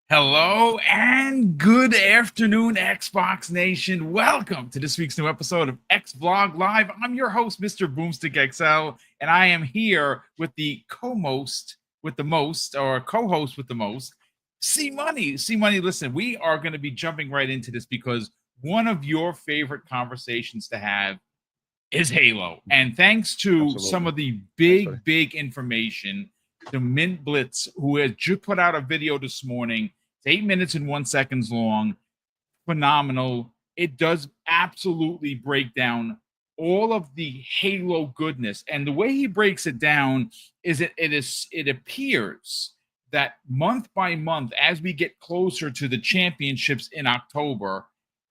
Hello and good afternoon, Xbox Nation. Welcome to this week's new episode of X Vlog Live. I'm your host, Mr. BoomStick XL, and I am here with the co-most with the most, or co-host with the most, C Money. C Money, listen, we are going to be jumping right into this because one of your favorite conversations to have is Halo. And thanks to some Absolutely. of the Thanks, buddy. big information, the Mint Blitz, who has just put out a video this morning, it's 8 minutes and 1 second long, phenomenal. It does absolutely break down all of the Halo goodness. And the way he breaks it down is it appears that month by month, as we get closer to the championships in October,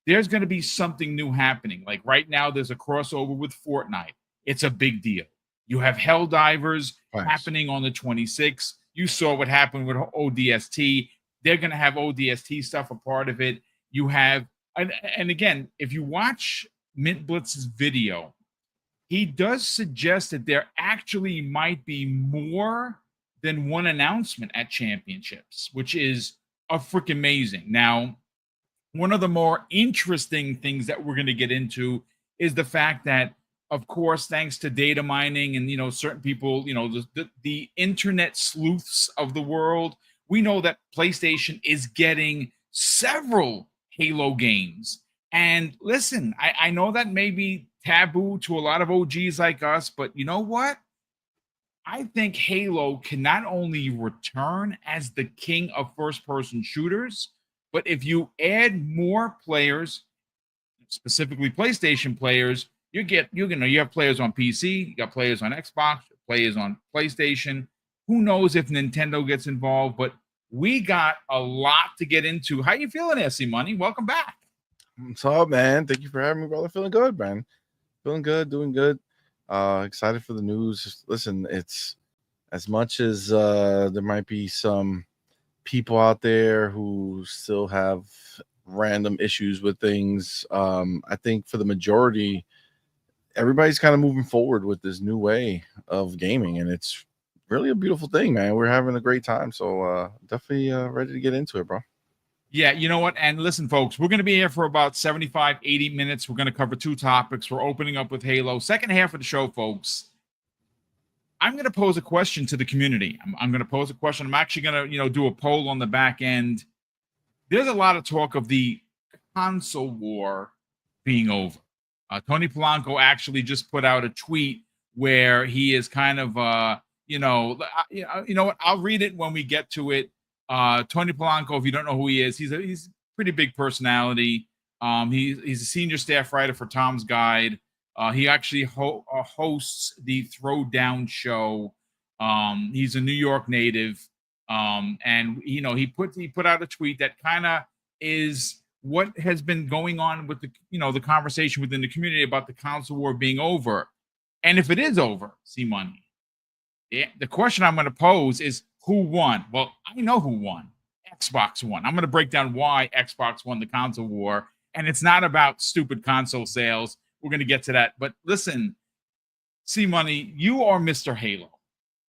there's going to be something new happening. Like right now, there's a crossover with Fortnite. It's a big deal. You have Helldivers Thanks. happening on the 26th. You saw what happened with ODST. They're going to have ODST stuff a part of it. You have, and again, if you watch Mint Blitz's video, he does suggest that there actually might be more than one announcement at championships, which is a freaking amazing. Now, one of the more interesting things that we're going to get into is the fact that, of course, thanks to data mining and certain people, the internet sleuths of the world, we know that PlayStation is getting several Halo games. And listen, I know that may be taboo to a lot of OGs like us, but you know what? I think Halo can not only return as the king of first person shooters, but if you add more players, specifically PlayStation players, you have players on PC, you got players on Xbox, players on PlayStation. Who knows if Nintendo gets involved, but we got a lot to get into. How you feeling, SC Money? Welcome back. What's up, man? Thank you for having me, brother. Feeling good, man. Feeling good, doing good. Excited for the news. Listen, it's as much as there might be some people out there who still have random issues with things. I think for the majority, everybody's kind of moving forward with this new way of gaming, and it's really a beautiful thing, man. We're having a great time, so definitely ready to get into it, bro. Yeah, you know what? And listen, folks, we're going to be here for about 75, 80 minutes. We're going to cover two topics. We're opening up with Halo. Second half of the show, folks, I'm going to pose a question to the community. I'm going to pose a question. I'm actually going to, do a poll on the back end. There's a lot of talk of the console war being over. Tony Polanco actually just put out a tweet where he is kind of, you know what? I'll read it when we get to it. Tony Polanco, if you don't know who he is, he's a pretty big personality. He's a senior staff writer for Tom's Guide. He actually hosts the Throwdown show. He's a New York native, and he put out a tweet that kind of is what has been going on with the conversation within the community about the console war being over. And if it is over, see money. Yeah, the question I'm going to pose is who won? Well, I know who won. Xbox won. I'm going to break down why Xbox won the console war. And it's not about stupid console sales. We're going to get to that. But listen, C Money, you are Mr. Halo,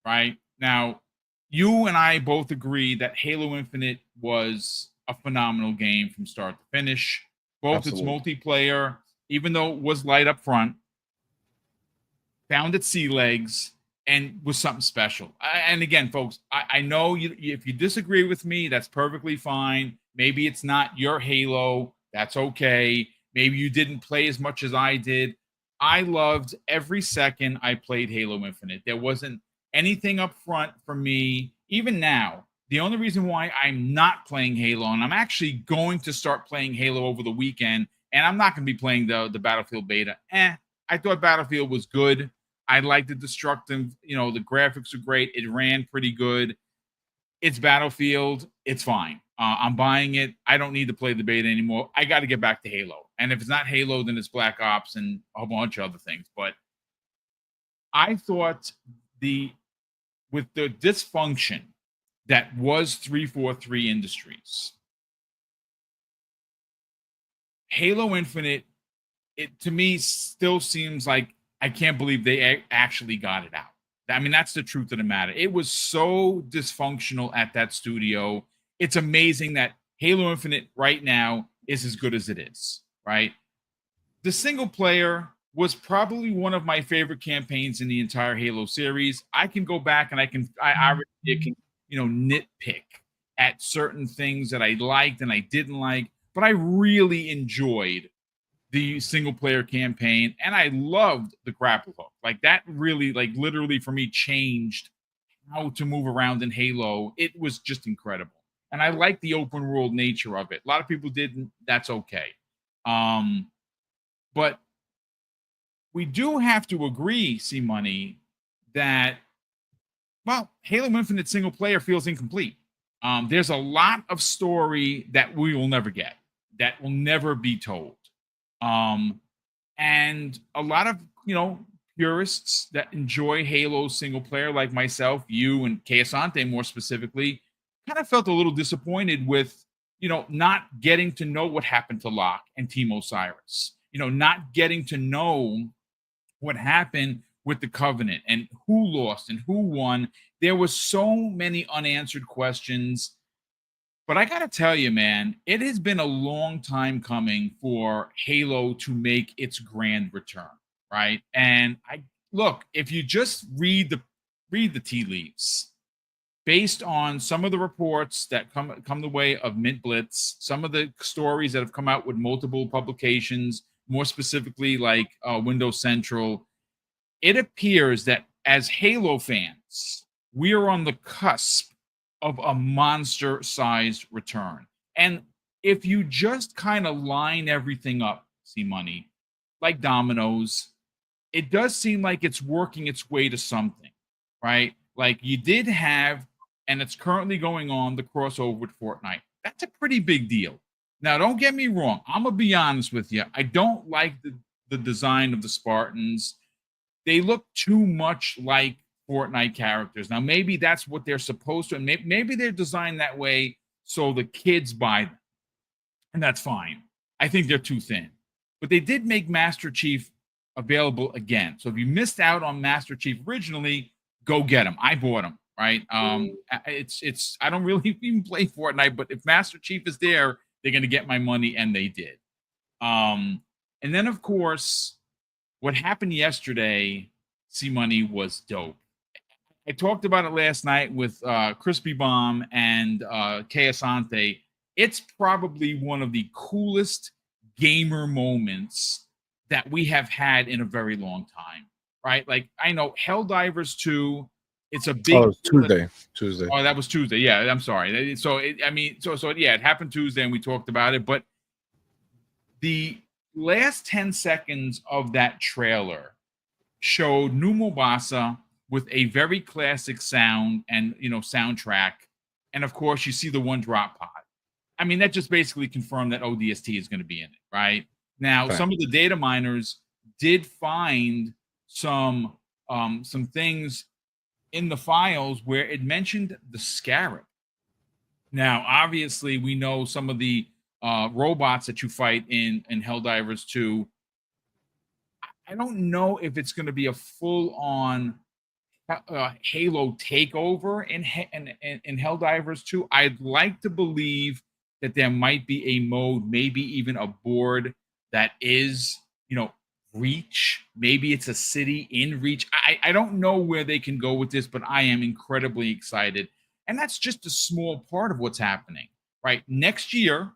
right? Now, you and I both agree that Halo Infinite was a phenomenal game from start to finish. Both its Absolutely. multiplayer, even though it was light up front, found its sea legs and was something special. And again, folks, I know if you disagree with me, that's perfectly fine. Maybe it's not your Halo. That's okay. Maybe you didn't play as much as I did. I loved every second I played Halo Infinite. There wasn't anything up front for me. Even now, the only reason why I'm not playing Halo, and I'm actually going to start playing Halo over the weekend, and I'm not going to be playing the Battlefield beta. I thought Battlefield was good. I like the destructive, the graphics are great. It ran pretty good. It's Battlefield. It's fine. I'm buying it. I don't need to play the beta anymore. I got to get back to Halo. And if it's not Halo, then it's Black Ops and a whole bunch of other things. But I thought with the dysfunction that was 343 Industries, Halo Infinite, it to me still seems like I can't believe they actually got it out. I mean, that's the truth of the matter. It was so dysfunctional at that studio. it's amazing that Halo Infinite right now is as good as it is, right? The single player was probably one of my favorite campaigns in the entire Halo series. I can go back and I really can, nitpick at certain things that I liked and I didn't like, but I really enjoyed the single player campaign and I loved the grapple hook. Like that really, like literally for me, changed how to move around in Halo. It was just incredible. And I like the open world nature of it. A lot of people didn't. That's okay. But we do have to agree, C Money, that, well, Halo Infinite single player feels incomplete. There's a lot of story that we will never get, that will never be told. And a lot of, purists that enjoy Halo single player, like myself, you, and Kayasante more specifically, kind of felt a little disappointed with, not getting to know what happened to Locke and Team Osiris, not getting to know what happened with the Covenant and who lost and who won. There was so many unanswered questions. But I got to tell you, man, it has been a long time coming for Halo to make its grand return, right? And I look, if you just read the tea leaves, based on some of the reports that come the way of Mint Blitz, some of the stories that have come out with multiple publications, more specifically like Windows Central, it appears that as Halo fans, we are on the cusp of a monster-sized return. And if you just kind of line everything up, see money, like dominoes, it does seem like it's working its way to something, right? Like you did have, and it's currently going on, the crossover with Fortnite. That's a pretty big deal. Now, don't get me wrong. I'm going to be honest with you. I don't like the design of the Spartans. They look too much like Fortnite characters. Now, maybe that's what they're supposed to, and maybe they're designed that way so the kids buy them, and that's fine. I think they're too thin. But they did make Master Chief available again. So if you missed out on Master Chief originally, go get him. I bought him, right? It's I don't really even play Fortnite, but if Master Chief is there, they're going to get my money, and they did. And then, of course, what happened yesterday, C Money, was dope. I talked about it last night with Crispy Bomb and Kayasante. It's probably one of the coolest gamer moments that we have had in a very long time, right? Like, I know Helldivers 2, it's a big... Oh, Tuesday. Oh, that was Tuesday. Yeah, I'm sorry. So, yeah, it happened Tuesday, and we talked about it. But the last 10 seconds of that trailer showed New Mombasa with a very classic sound and soundtrack, and of course you see the one drop pod. I mean, that just basically confirmed that ODST is going to be in it, right? Now, some of the data miners did find some things in the files where it mentioned the Scarab. Now, obviously, we know some of the robots that you fight in Helldivers 2. I don't know if it's going to be a full-on Halo takeover in Helldivers 2. I'd like to believe that there might be a mode, maybe even a board that is, Reach. Maybe it's a city in Reach. I don't know where they can go with this, but I am incredibly excited. And that's just a small part of what's happening, right? Next year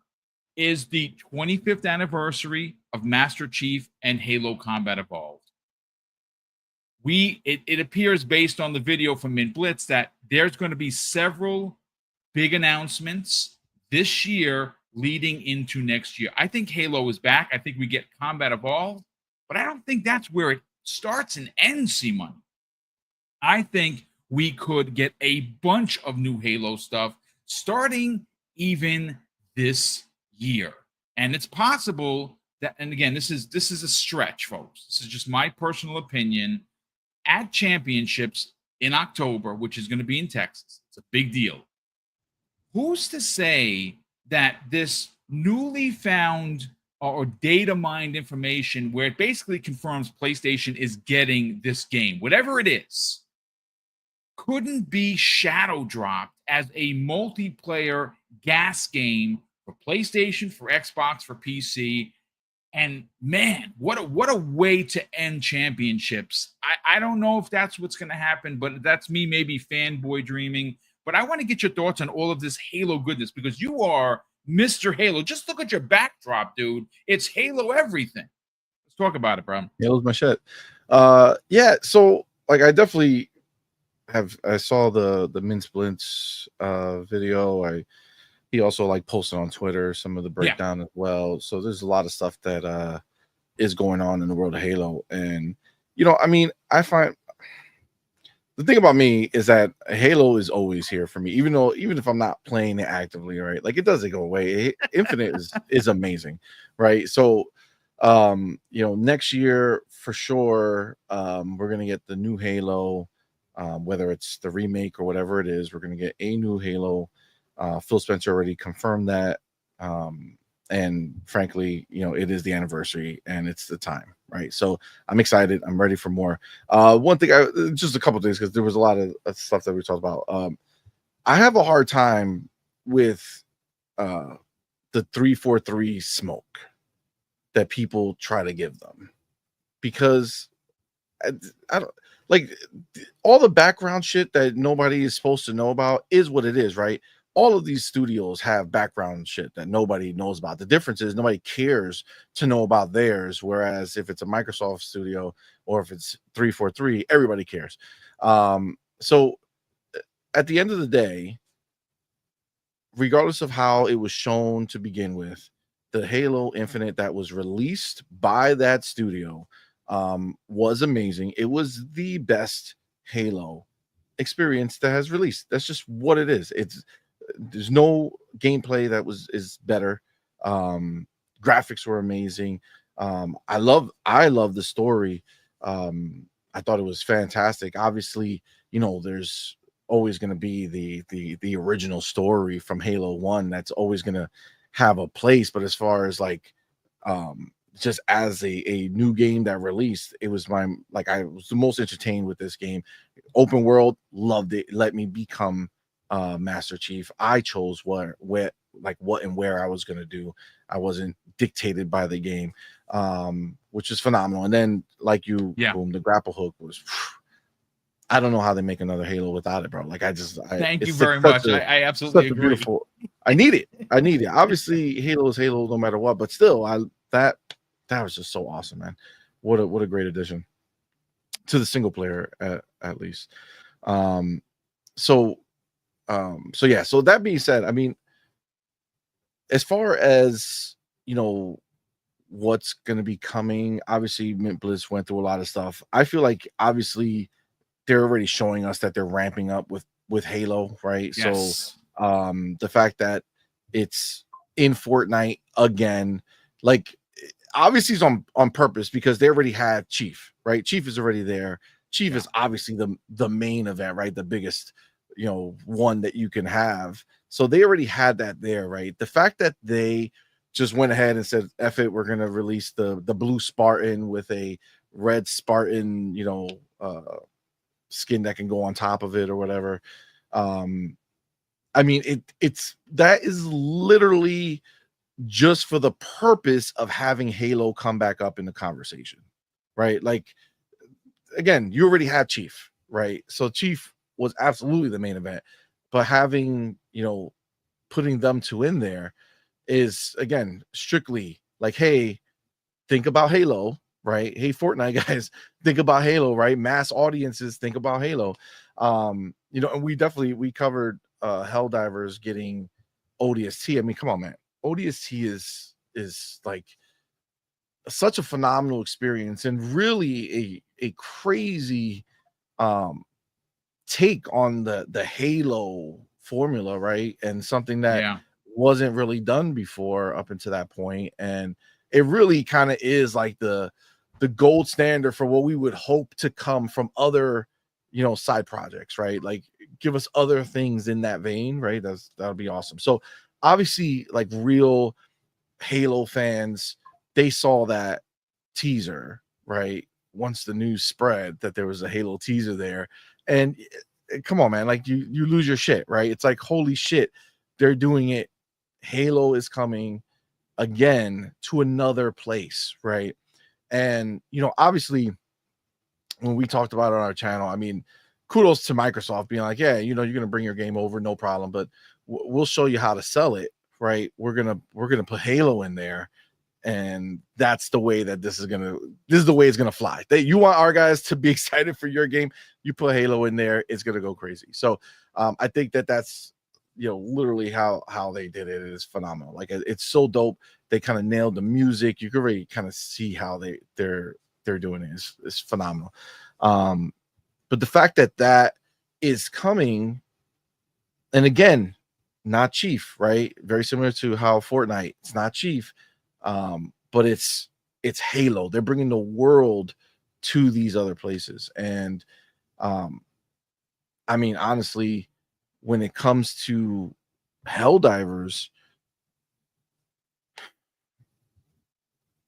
is the 25th anniversary of Master Chief and Halo Combat Evolved. It appears, based on the video from Mint Blitz, that there's going to be several big announcements this year leading into next year. I think Halo is back. I think we get Combat Evolved, but I don't think that's where it starts and ends, C-Money. I think we could get a bunch of new Halo stuff starting even this year. And it's possible that, and again, this is a stretch, folks. This is just my personal opinion. At championships in October, which is going to be in Texas, it's a big deal. Who's to say that this newly found or data mined information, where it basically confirms PlayStation is getting this game, whatever it is, couldn't be shadow dropped as a multiplayer gas game for PlayStation, for Xbox, for PC. And man, what a way to end championships. I don't know if that's what's going to happen, but that's me maybe fanboy dreaming. But I want to get your thoughts on all of this Halo goodness, because you are Mr. Halo. Just look at your backdrop, dude. It's Halo everything. Let's talk about it, bro. Halo's my shit. Yeah, so like I definitely I saw the Min Splints video. He also like posted on Twitter some of the breakdown as well. So there's a lot of stuff that is going on in the world of Halo. And I mean, I find the thing about me is that Halo is always here for me, even if I'm not playing it actively, right? Like it doesn't go away. Infinite is amazing, right? So next year for sure, we're gonna get the new Halo, whether it's the remake or whatever it is, we're gonna get a new Halo. Phil Spencer already confirmed that. And frankly, it is the anniversary and it's the time, right? So I'm excited. I'm ready for more. One thing, just a couple of things, because there was a lot of stuff that we talked about. I have a hard time with the 343 smoke that people try to give them, because I don't like all the background shit that nobody is supposed to know about is what it is, right? All of these studios have background shit that nobody knows about. The difference is nobody cares to know about theirs. Whereas if it's a Microsoft studio or if it's 343, everybody cares. So at the end of the day, regardless of how it was shown to begin with, the Halo Infinite that was released by that studio was amazing. It was the best Halo experience that has released. That's just what it is. There's no gameplay that is better. Graphics were amazing. I love the story. I thought it was fantastic. Obviously, there's always going to be the original story from Halo 1 that's always going to have a place. But as far as like just as a new game that released, it was I was the most entertained with this game. Open world, loved it. Let me become Master Chief. I chose what and where I was going to do. I wasn't dictated by the game, which is phenomenal. And then Boom, the grapple hook was, I don't know how they make another Halo without it, bro. Like thank you very much. I absolutely agree. Beautiful. I need it. Obviously Halo is Halo no matter what, but still that was just so awesome, man. What a great addition to the single player at least. So that being said, I mean, as far as what's going to be coming, obviously Mint Blitz went through a lot of stuff. I feel like obviously they're already showing us that they're ramping up with Halo, right? Yes. So the fact that it's in Fortnite again, like obviously it's on purpose, because they already had Chief, right? Chief is already there. Chief is obviously the main event, right? The biggest one that you can have. So they already had that there, right? The fact that they just went ahead and said, F it, we're gonna release the blue Spartan with a red Spartan, skin that can go on top of it or whatever. I mean, that is literally just for the purpose of having Halo come back up in the conversation, right? Like, again, you already had Chief, right? So Chief was absolutely the main event, but having putting them two in there is, again, strictly like, hey, think about Halo, right? Hey, Fortnite guys, think about Halo, right? Mass audiences, think about Halo. And we covered Helldivers getting ODST. I mean, come on, man. ODST is like such a phenomenal experience and really a crazy take on the Halo formula, right? And something that wasn't really done before up until that point. And it really kind of is like the gold standard for what we would hope to come from other side projects, right? Like, give us other things in that vein, right? That'll be awesome. So obviously, like real Halo fans, they saw that teaser, right? Once the news spread that there was a Halo teaser there, and come on, man, like you lose your shit, right? It's like, holy shit, they're doing it Halo is coming again to another place, right? And obviously, when we talked about it on our channel, I mean, kudos to Microsoft being like, yeah, you're gonna bring your game over, no problem, but we'll show you how to sell it, right? We're gonna put Halo in there, and that's the way that this is the way it's gonna fly. You want our guys to be excited for your game, you put Halo in there, it's gonna go crazy. So I think that's literally how they did it. It is phenomenal. Like, it's so dope. They kind of nailed the music. You can really kind of see how they're doing it. It's phenomenal. But the fact that is coming, and again, not Chief, right? Very similar to how Fortnite, it's not Chief, but it's Halo. They're bringing the world to these other places. And I mean, honestly, when it comes to Helldivers,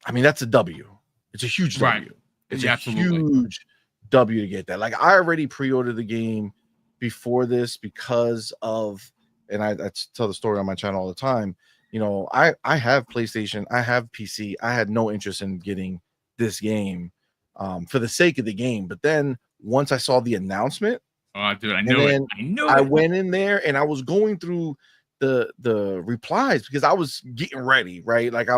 I mean, that's a W. It's a huge W. Right. It's Yeah, a absolutely. huge W to get that. Like, I already pre-ordered the game before this because of, and I tell the story on my channel all the time. I have PlayStation, I have PC. I had no interest in getting this game for the sake of the game. But then once I saw the announcement, Dude, I knew it. I went in there and I was going through the replies because I was getting ready, right? Like,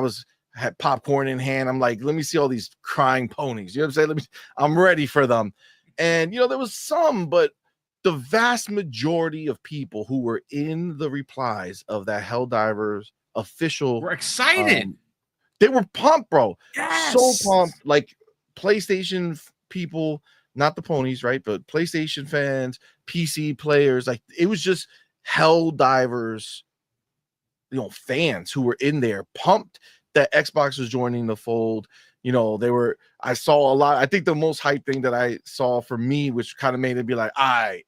had popcorn in hand. I'm like, let me see all these crying ponies. You know what I'm saying? I'm ready for them. And there was some, but the vast majority of people who were in the replies of that Helldivers official We're excited. They were pumped, bro. Yes. So pumped. Like, PlayStation people, not the ponies, right? But PlayStation fans, PC players, like, it was just Helldivers, fans who were in there pumped that Xbox was joining the fold. I saw a lot. I think the most hype thing that I saw for me, which kind of made it be like, I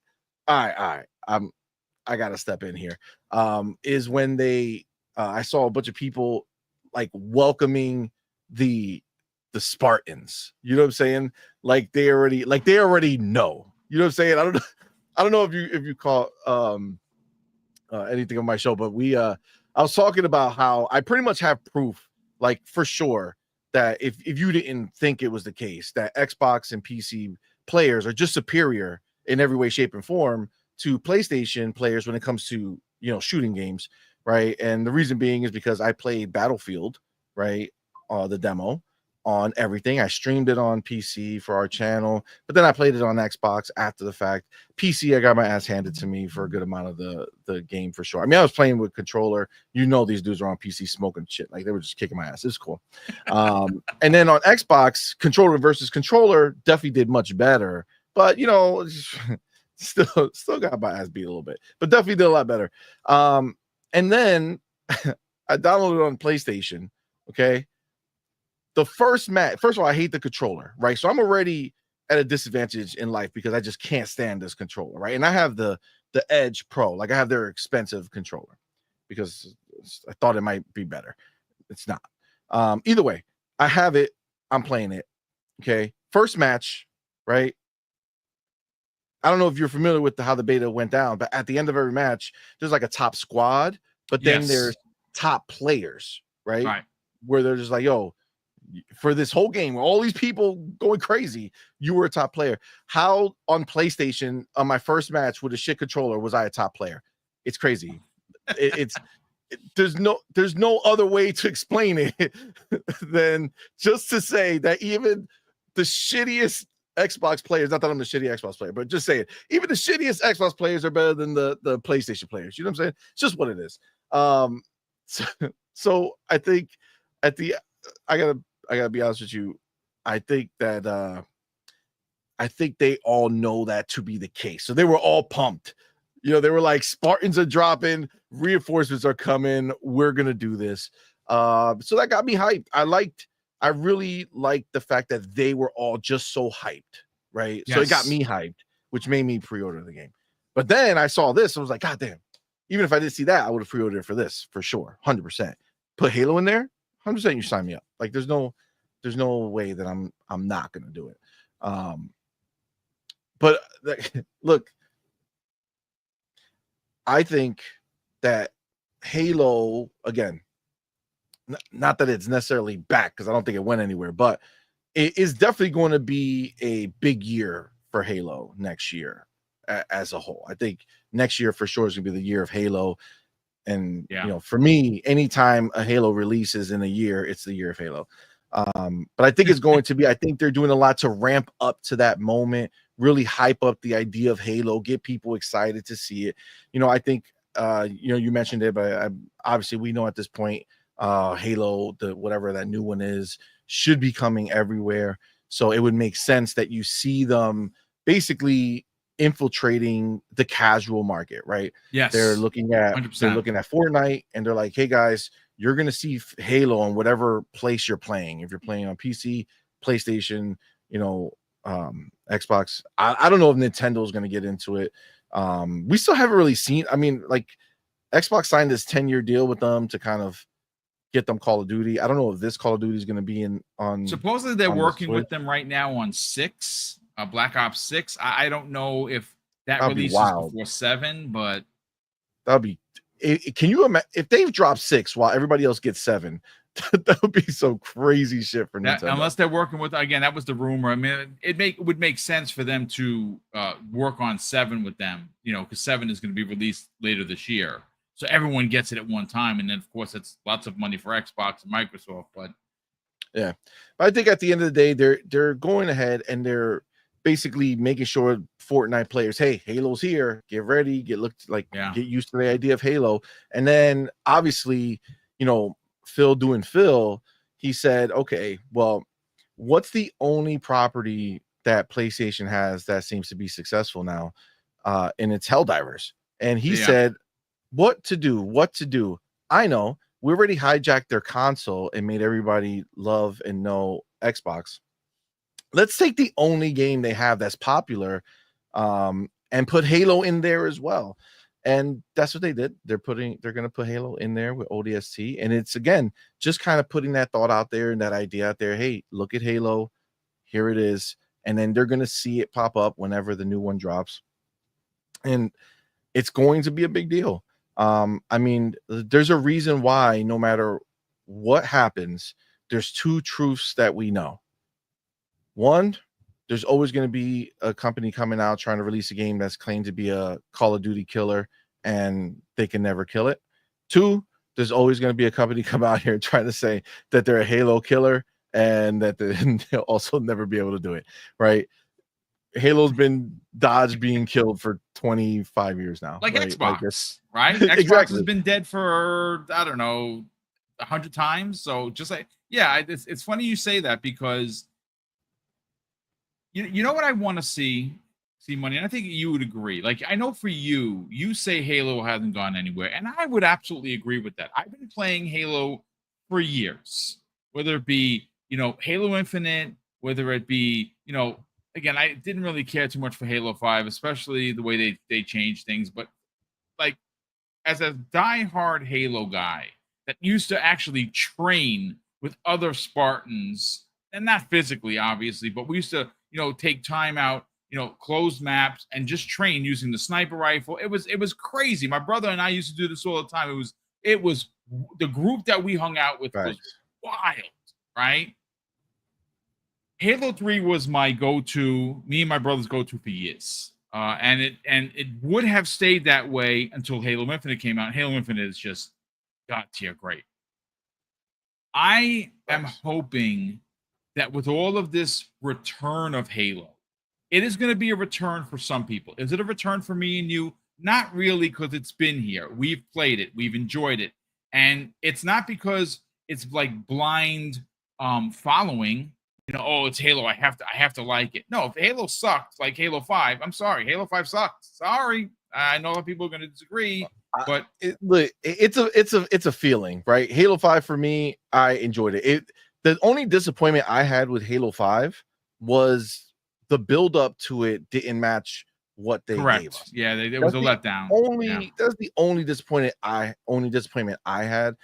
gotta step in here, is when I saw a bunch of people like welcoming the Spartans. You know what I'm saying? Like, they already know. You know what I'm saying? I don't know if you call anything on my show, but I was talking about how I pretty much have proof, like, for sure, that if you didn't think it was the case, that Xbox and PC players are just superior in every way, shape, and form to PlayStation players when it comes to shooting games, right? And the reason being is because I played Battlefield, right, the demo on everything. I streamed it on PC for our channel, but then I played it on Xbox after the fact. PC, I got my ass handed to me for a good amount of the game, for sure. I mean, I was playing with controller. These dudes were on PC smoking shit. Like, they were just kicking my ass. It's cool. And then on Xbox, controller versus controller definitely did much better, but still got my ass beat a little bit, but definitely did a lot better. And then I downloaded it on PlayStation. Okay. The first match, first of all, I hate the controller, right? So I'm already at a disadvantage in life because I just can't stand this controller, right? And I have the Edge Pro, like, I have their expensive controller because I thought it might be better. It's not. Either way, I have it. I'm playing it. Okay. First match, right? I don't know if you're familiar with how the beta went down, but at the end of every match, there's like a top squad, but then there's top players, right? Where they're just like, yo, for this whole game, where all these people going crazy, you were a top player. How on PlayStation on my first match with a shit controller was I a top player? It's crazy. There's no other way to explain it than just to say that even the shittiest Xbox players, not that I'm the shitty Xbox player, but just say it, even the shittiest Xbox players are better than the PlayStation players. You know what I'm saying? It's just what it is. So I think I gotta be honest with you. I think that I think they all know that to be the case. So they were all pumped. They were like, Spartans are dropping, reinforcements are coming. We're gonna do this. So that got me hyped. I really liked the fact that they were all just so hyped, right? Yes. So it got me hyped, which made me pre-order the game. But then I saw this, I was like, God damn! Even if I didn't see that, I would have pre-ordered for this for sure, 100%. Put Halo in there, 100%. You sign me up. Like, there's no way that I'm not gonna do it. But look, I think that Halo again, not that it's necessarily back because I don't think it went anywhere, but it is definitely going to be a big year for Halo next year as a whole. I think next year for sure is going to be the year of Halo. And for me, anytime a Halo releases in a year, it's the year of Halo. But I think it's going to be, I think they're doing a lot to ramp up to that moment, really hype up the idea of Halo, get people excited to see it. I think you mentioned it, but obviously we know at this point, Halo, the whatever that new one is, should be coming everywhere. So it would make sense that you see them basically infiltrating the casual market, right? Yes. They're looking at 100%. Fortnite, and they're like, hey guys, you're gonna see Halo on whatever place you're playing. If you're playing on PC, PlayStation, Xbox. I don't know if Nintendo is gonna get into it. We still haven't really seen. I mean, like Xbox signed this 10-year deal with them to kind of get them Call of Duty. I don't know if this Call of Duty is going to be on. Supposedly they're on working with them right now on 6, Black Ops 6. I don't know if that releases before 7, but that'll be. Can you imagine if they've dropped 6 while everybody else gets 7? That would be some crazy shit for Nintendo. Unless they're working with, again, that was the rumor. I mean, it would make sense for them to work on 7 with them, because 7 is going to be released later this year. So everyone gets it at one time. And then, of course, it's lots of money for Xbox and Microsoft. But yeah, I think at the end of the day, they're going ahead and they're basically making sure Fortnite players, hey, Halo's here, get ready, get used to the idea of Halo. And then obviously, Phil doing Phil, he said, okay, well, what's the only property that PlayStation has that seems to be successful now? And it's Helldivers. And he said, what to do. I know, we already hijacked their console and made everybody love and know Xbox. Let's take the only game they have that's popular and put Halo in there as well. And that's what they did. They're going to put Halo in there with ODST. And it's, again, just kind of putting that thought out there and that idea out there. Hey, look at Halo. Here it is. And then they're going to see it pop up whenever the new one drops. And it's going to be a big deal. I mean, there's a reason why no matter what happens, there's 2 truths that we know. One, there's always going to be a company coming out trying to release a game that's claimed to be a Call of Duty killer and they can never kill it. 2, there's always going to be a company come out here trying to say that they're a Halo killer and that they'll also never be able to do it, right? Halo's been dodged being killed for 25 years now. Like right? Xbox, right? Xbox Exactly. has been dead for, I don't know, 100 times. So just like, yeah, it's funny you say that because you know what I want to see Money, and I think you would agree. Like, I know for you say Halo hasn't gone anywhere, and I would absolutely agree with that. I've been playing Halo for years, whether it be, Halo Infinite, whether it be, again, I didn't really care too much for Halo 5, especially the way they changed things. But like, as a diehard Halo guy that used to actually train with other Spartans, and not physically, obviously, but we used to, take time out, closed maps and just train using the sniper rifle. It was crazy. My brother and I used to do this all the time. It was the group that we hung out with was wild, right? Halo 3 was my go-to, me and my brother's go-to for years. And it would have stayed that way until Halo Infinite came out. Halo Infinite is just God tier great. I am hoping that with all of this return of Halo, it is going to be a return for some people. Is it a return for me and you? Not really, because it's been here. We've played it. We've enjoyed it. And it's not because it's like blind following, oh, it's Halo. I have to like it. No, if Halo sucked like Halo 5, I'm sorry. Halo 5 sucked. Sorry. I know a lot of people are going to disagree, but it's a feeling, right? Halo 5 for me, I enjoyed it. The only disappointment I had with Halo 5 was the build up to it didn't match what they gave us. Yeah, there was a letdown. That's the only disappointment I had.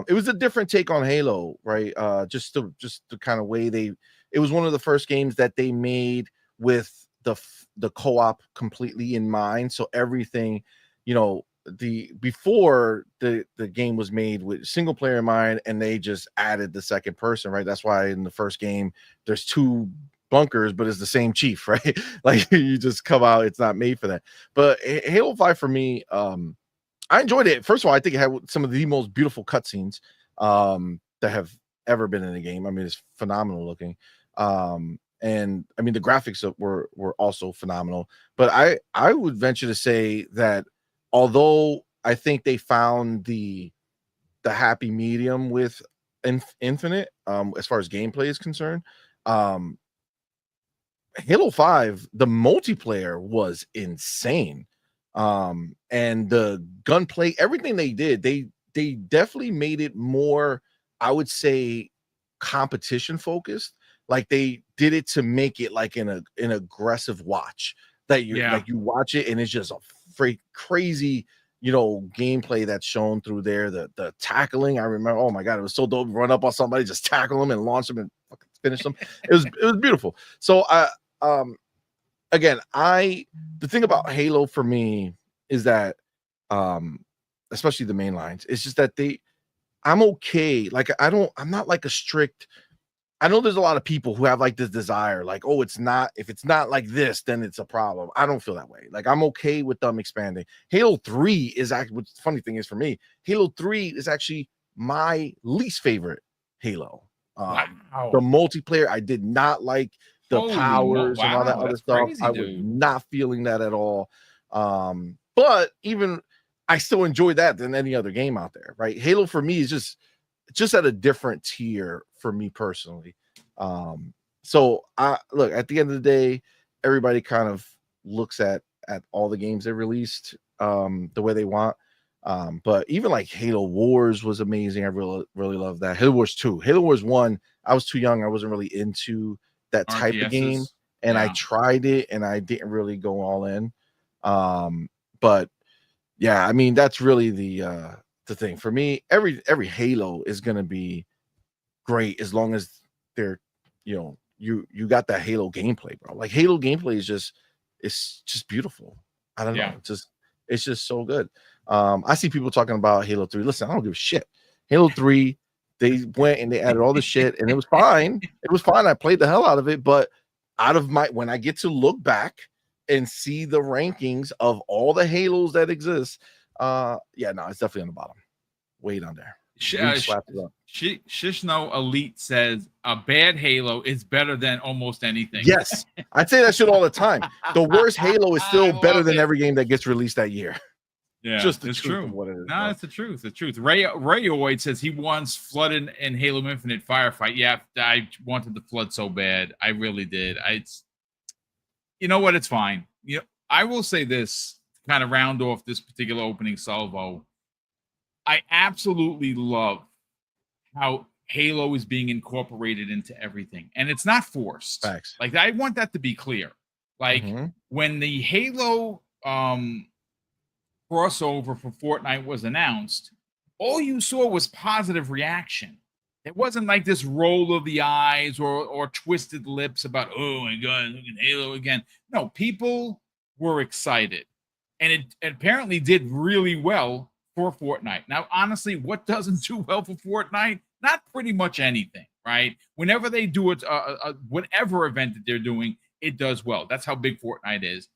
It was a different take on Halo, right? Just the kind of way it was one of the first games that they made with the co-op completely in mind. So everything, before the game was made with single player in mind, and they just added the second person, right? That's why in the first game there's 2 bunkers, but it's the same chief, right? Like you just come out, it's not made for that. But Halo 5 for me, I enjoyed it. First of all, I think it had some of the most beautiful cutscenes that have ever been in a game. I mean, it's phenomenal looking. And I mean, the graphics were also phenomenal. But I would venture to say that although I think they found the happy medium with Infinite, as far as gameplay is concerned, Halo 5, the multiplayer was insane. And the gunplay, everything they did, they definitely made it more, I would say, competition focused. Like they did it to make it like an aggressive watch that you like you watch it and it's just a crazy, gameplay that's shown through there. The tackling, I remember, oh my god, it was so dope. Run up on somebody, just tackle them and launch them and fucking finish them. It was beautiful. So again, the thing about Halo for me is that especially the main lines, it's just that I'm okay. Like I'm not like a strict. I know there's a lot of people who have like this desire, like, oh, if it's not like this, then it's a problem. I don't feel that way. Like I'm okay with them expanding. Halo 3 is actually, what's the funny thing is for me, Halo 3 is actually my least favorite Halo. Wow. The multiplayer, I did not like the powers and all that other stuff. Crazy, I was not feeling that at all. But even I still enjoy that than any other game out there, right? Halo for me is just at a different tier for me personally. So I look, at the end of the day, everybody kind of looks at all the games they released the way they want. But even like Halo Wars was amazing. I really love that. Halo Wars 2, Halo Wars 1, I was too young. I wasn't really into that type of game, and I tried it and I didn't really go all in. But yeah, I mean, that's really the thing for me. Every Halo is gonna be great as long as they're, you got that Halo gameplay, bro. Like Halo gameplay is it's just beautiful. I don't know, it's just so good. I see people talking about Halo 3. Listen, I don't give a shit. Halo 3, they went and they added all the shit, and it was fine. It was fine. I played the hell out of it, but when I get to look back and see the rankings of all the Halos that exist, it's definitely on the bottom, way down there. Shishno Elite says a bad Halo is better than almost anything. Yes, I'd say that shit all the time. The worst Halo is still better than every game that gets released that year. Yeah, just the it's truth true. Of what it is. No, it's the truth. The truth. Rayoid says he once flooded in Halo Infinite firefight. Yeah, I wanted to flood so bad. I really did. You know what? It's fine. I will say this to kind of round off this particular opening salvo. I absolutely love how Halo is being incorporated into everything, and it's not forced. Facts. Like I want that to be clear. Like when the Halo crossover for Fortnite was announced, all you saw was positive reaction. It wasn't like this roll of the eyes or twisted lips about, oh my god, look at Halo again. No, people were excited, and it apparently did really well for Fortnite. Now, honestly, what doesn't do well for Fortnite? Not pretty much anything, right? Whenever they do it, whatever event that they're doing, it does well. That's how big Fortnite is.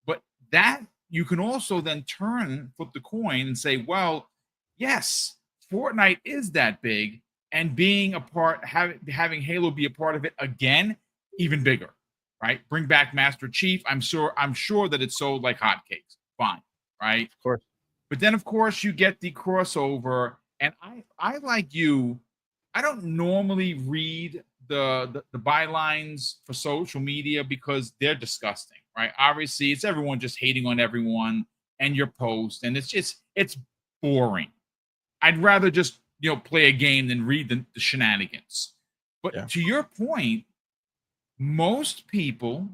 But that you can also then flip the coin and say, well, yes, Fortnite is that big, and being a part, having Halo be a part of it again, even bigger, right? Bring back Master Chief. I'm sure that it's sold like hotcakes. Fine, right? Of course. But then, of course, you get the crossover, and I like you. I don't normally read the bylines for social media because they're disgusting, right? Obviously, it's everyone just hating on everyone and your post, and it's boring. I'd rather just play a game than read the shenanigans. But to your point, most people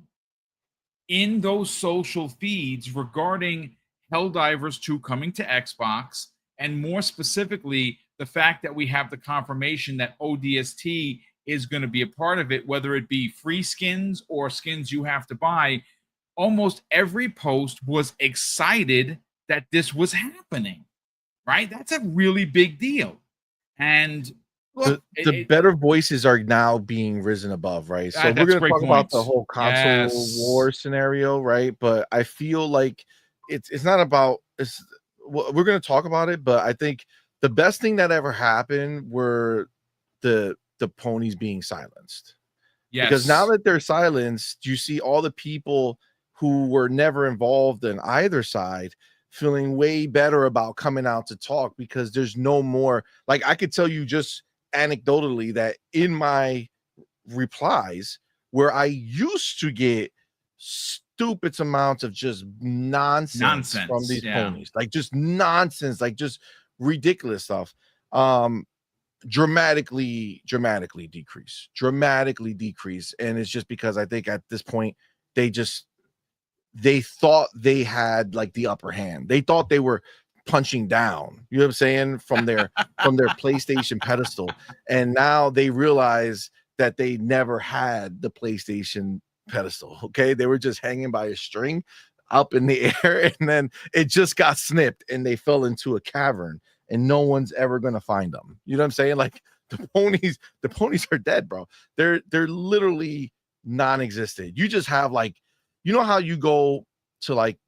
in those social feeds regarding Helldivers 2 coming to Xbox, and more specifically, the fact that we have the confirmation that ODST is going to be a part of it, whether it be free skins or skins you have to buy, almost every post was excited that this was happening, right? That's a really big deal. And look, the better voices are now being risen above, right? So we're that's going to great talk about the points. whole console war scenario, right? But I feel like it's not about we're going to talk about it, but I think the best thing that ever happened were the ponies being silenced. Because now that they're silenced, you see all the people who were never involved in either side feeling way better about coming out to talk, because there's no more, like, I could tell you just anecdotally that in my replies where I used to get stupid amounts of just nonsense from these ponies, like just nonsense, like just ridiculous stuff, dramatically decrease. And it's just because I think at this point they thought they had like the upper hand. They thought they were punching down, you know what I'm saying, from their PlayStation pedestal, and now they realize that they never had the PlayStation pedestal. Okay, they were just hanging by a string up in the air, and then it just got snipped and they fell into a cavern, and no one's ever gonna find them. You know what I'm saying? Like the ponies are dead, bro. They're literally non-existent. You just have, like, you know how you go to like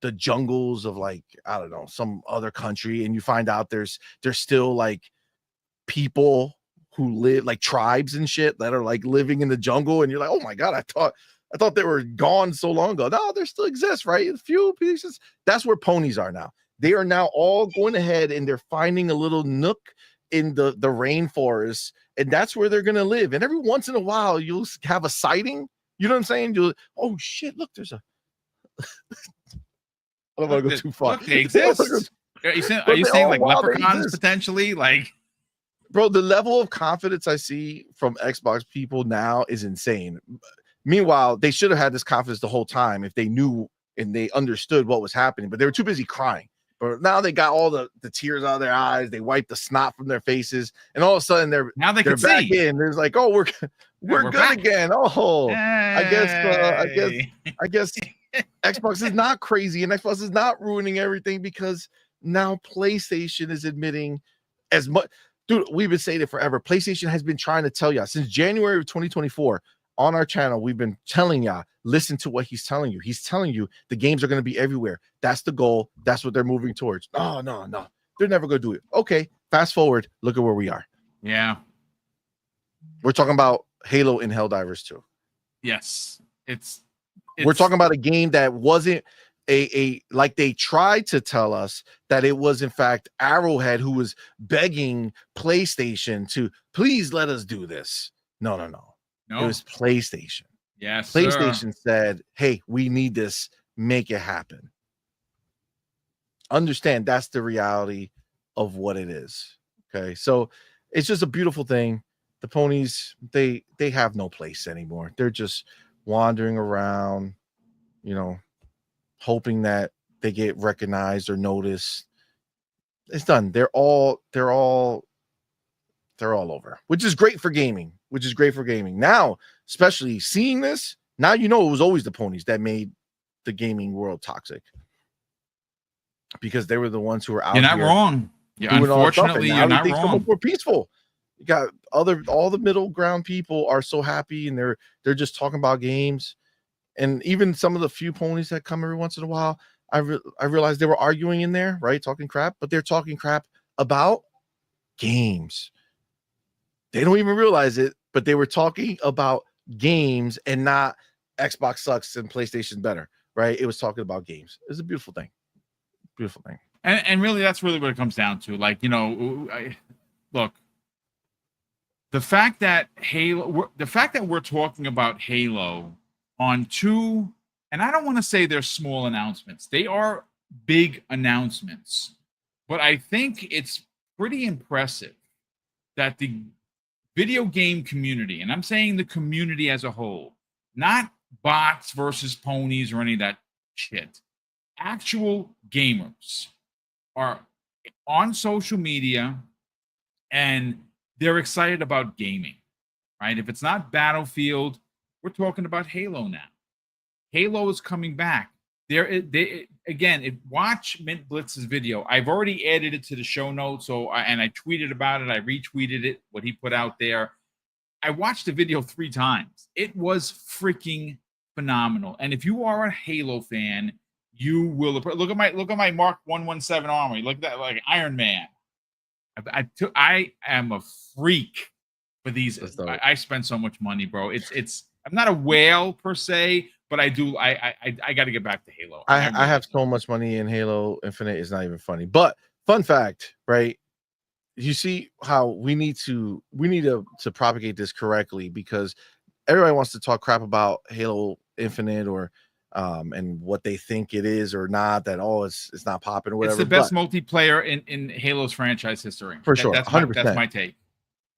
the jungles of, like, I don't know, some other country, and you find out there's still like people who live, like tribes and shit, that are like living in the jungle, and you're like, oh my god, I thought they were gone so long ago. No, they still exist, right? A few pieces. That's where ponies are now. They are now all going ahead and they're finding a little nook in the rainforest, and that's where they're gonna live. And every once in a while you'll have a sighting. You know what I'm saying? You'll, oh shit, look, there's a I don't want to go too far. Look, they exist. Are you saying like leprechauns potentially? Like, bro, the level of confidence I see from Xbox people now is insane. Meanwhile, they should have had this confidence the whole time if they knew and they understood what was happening, but they were too busy crying. But now they got all the tears out of their eyes. They wiped the snot from their faces, and all of a sudden they're back in. There's like, oh, we're good back again. Oh, hey. I guess Xbox is not crazy, and Xbox is not ruining everything, because now PlayStation is admitting as much. Dude, we've been saying it forever. PlayStation has been trying to tell y'all since January of 2024 on our channel. We've been telling y'all, listen to what he's telling you. He's telling you the games are going to be everywhere. That's the goal. That's what they're moving towards. No. They're never going to do it. Okay, fast forward. Look at where we are. Yeah. We're talking about Halo and Helldivers 2. Yes. We're talking about a game that wasn't a like they tried to tell us that it was in fact Arrowhead who was begging PlayStation to please let us do this. No. It was PlayStation. Yes, PlayStation said, hey, we need this, make it happen. Understand that's the reality of what it is. Okay, so it's just a beautiful thing. The ponies, they have no place anymore. They're just wandering around, you know, hoping that they get recognized or noticed. It's done. They're all over, which is great for gaming. Now, especially seeing this, now you know it was always the ponies that made the gaming world toxic, because they were the ones who were out. You're not wrong. Unfortunately, you're not wrong. So much more peaceful. You got all the middle ground people are so happy, and they're just talking about games. And even some of the few ponies that come every once in a while, I realized they were arguing in there, right? Talking crap, but they're talking crap about games. They don't even realize it, but they were talking about games and not Xbox sucks and PlayStation better, right? It was talking about games. It's a beautiful thing. Beautiful thing. And really, that's really what it comes down to. Like, you know, look, the fact that we're talking about Halo on two, and I don't want to say they're small announcements. They are big announcements. But I think it's pretty impressive that the video game community, and I'm saying the community as a whole, not bots versus ponies or any of that shit, actual gamers are on social media and they're excited about gaming, right? If it's not Battlefield, we're talking about Halo now. Halo is coming back. Watch Mint Blitz's video. I've already added it to the show notes. And I tweeted about it. I retweeted it, what he put out there. I watched the video 3 times. It was freaking phenomenal. And if you are a Halo fan, you will look at my Mark 117 armor. Look at that, like Iron Man. I am a freak for these. I spend so much money, bro. I'm not a whale per se, but I do. I got to get back to Halo. I have so much money in Halo Infinite. It's not even funny. But fun fact, right? You see how we need to propagate this correctly, because everybody wants to talk crap about Halo Infinite or and what they think it is or not, that it's not popping or whatever. It's the best multiplayer in Halo's franchise history. For sure. That's 100%. That's my take.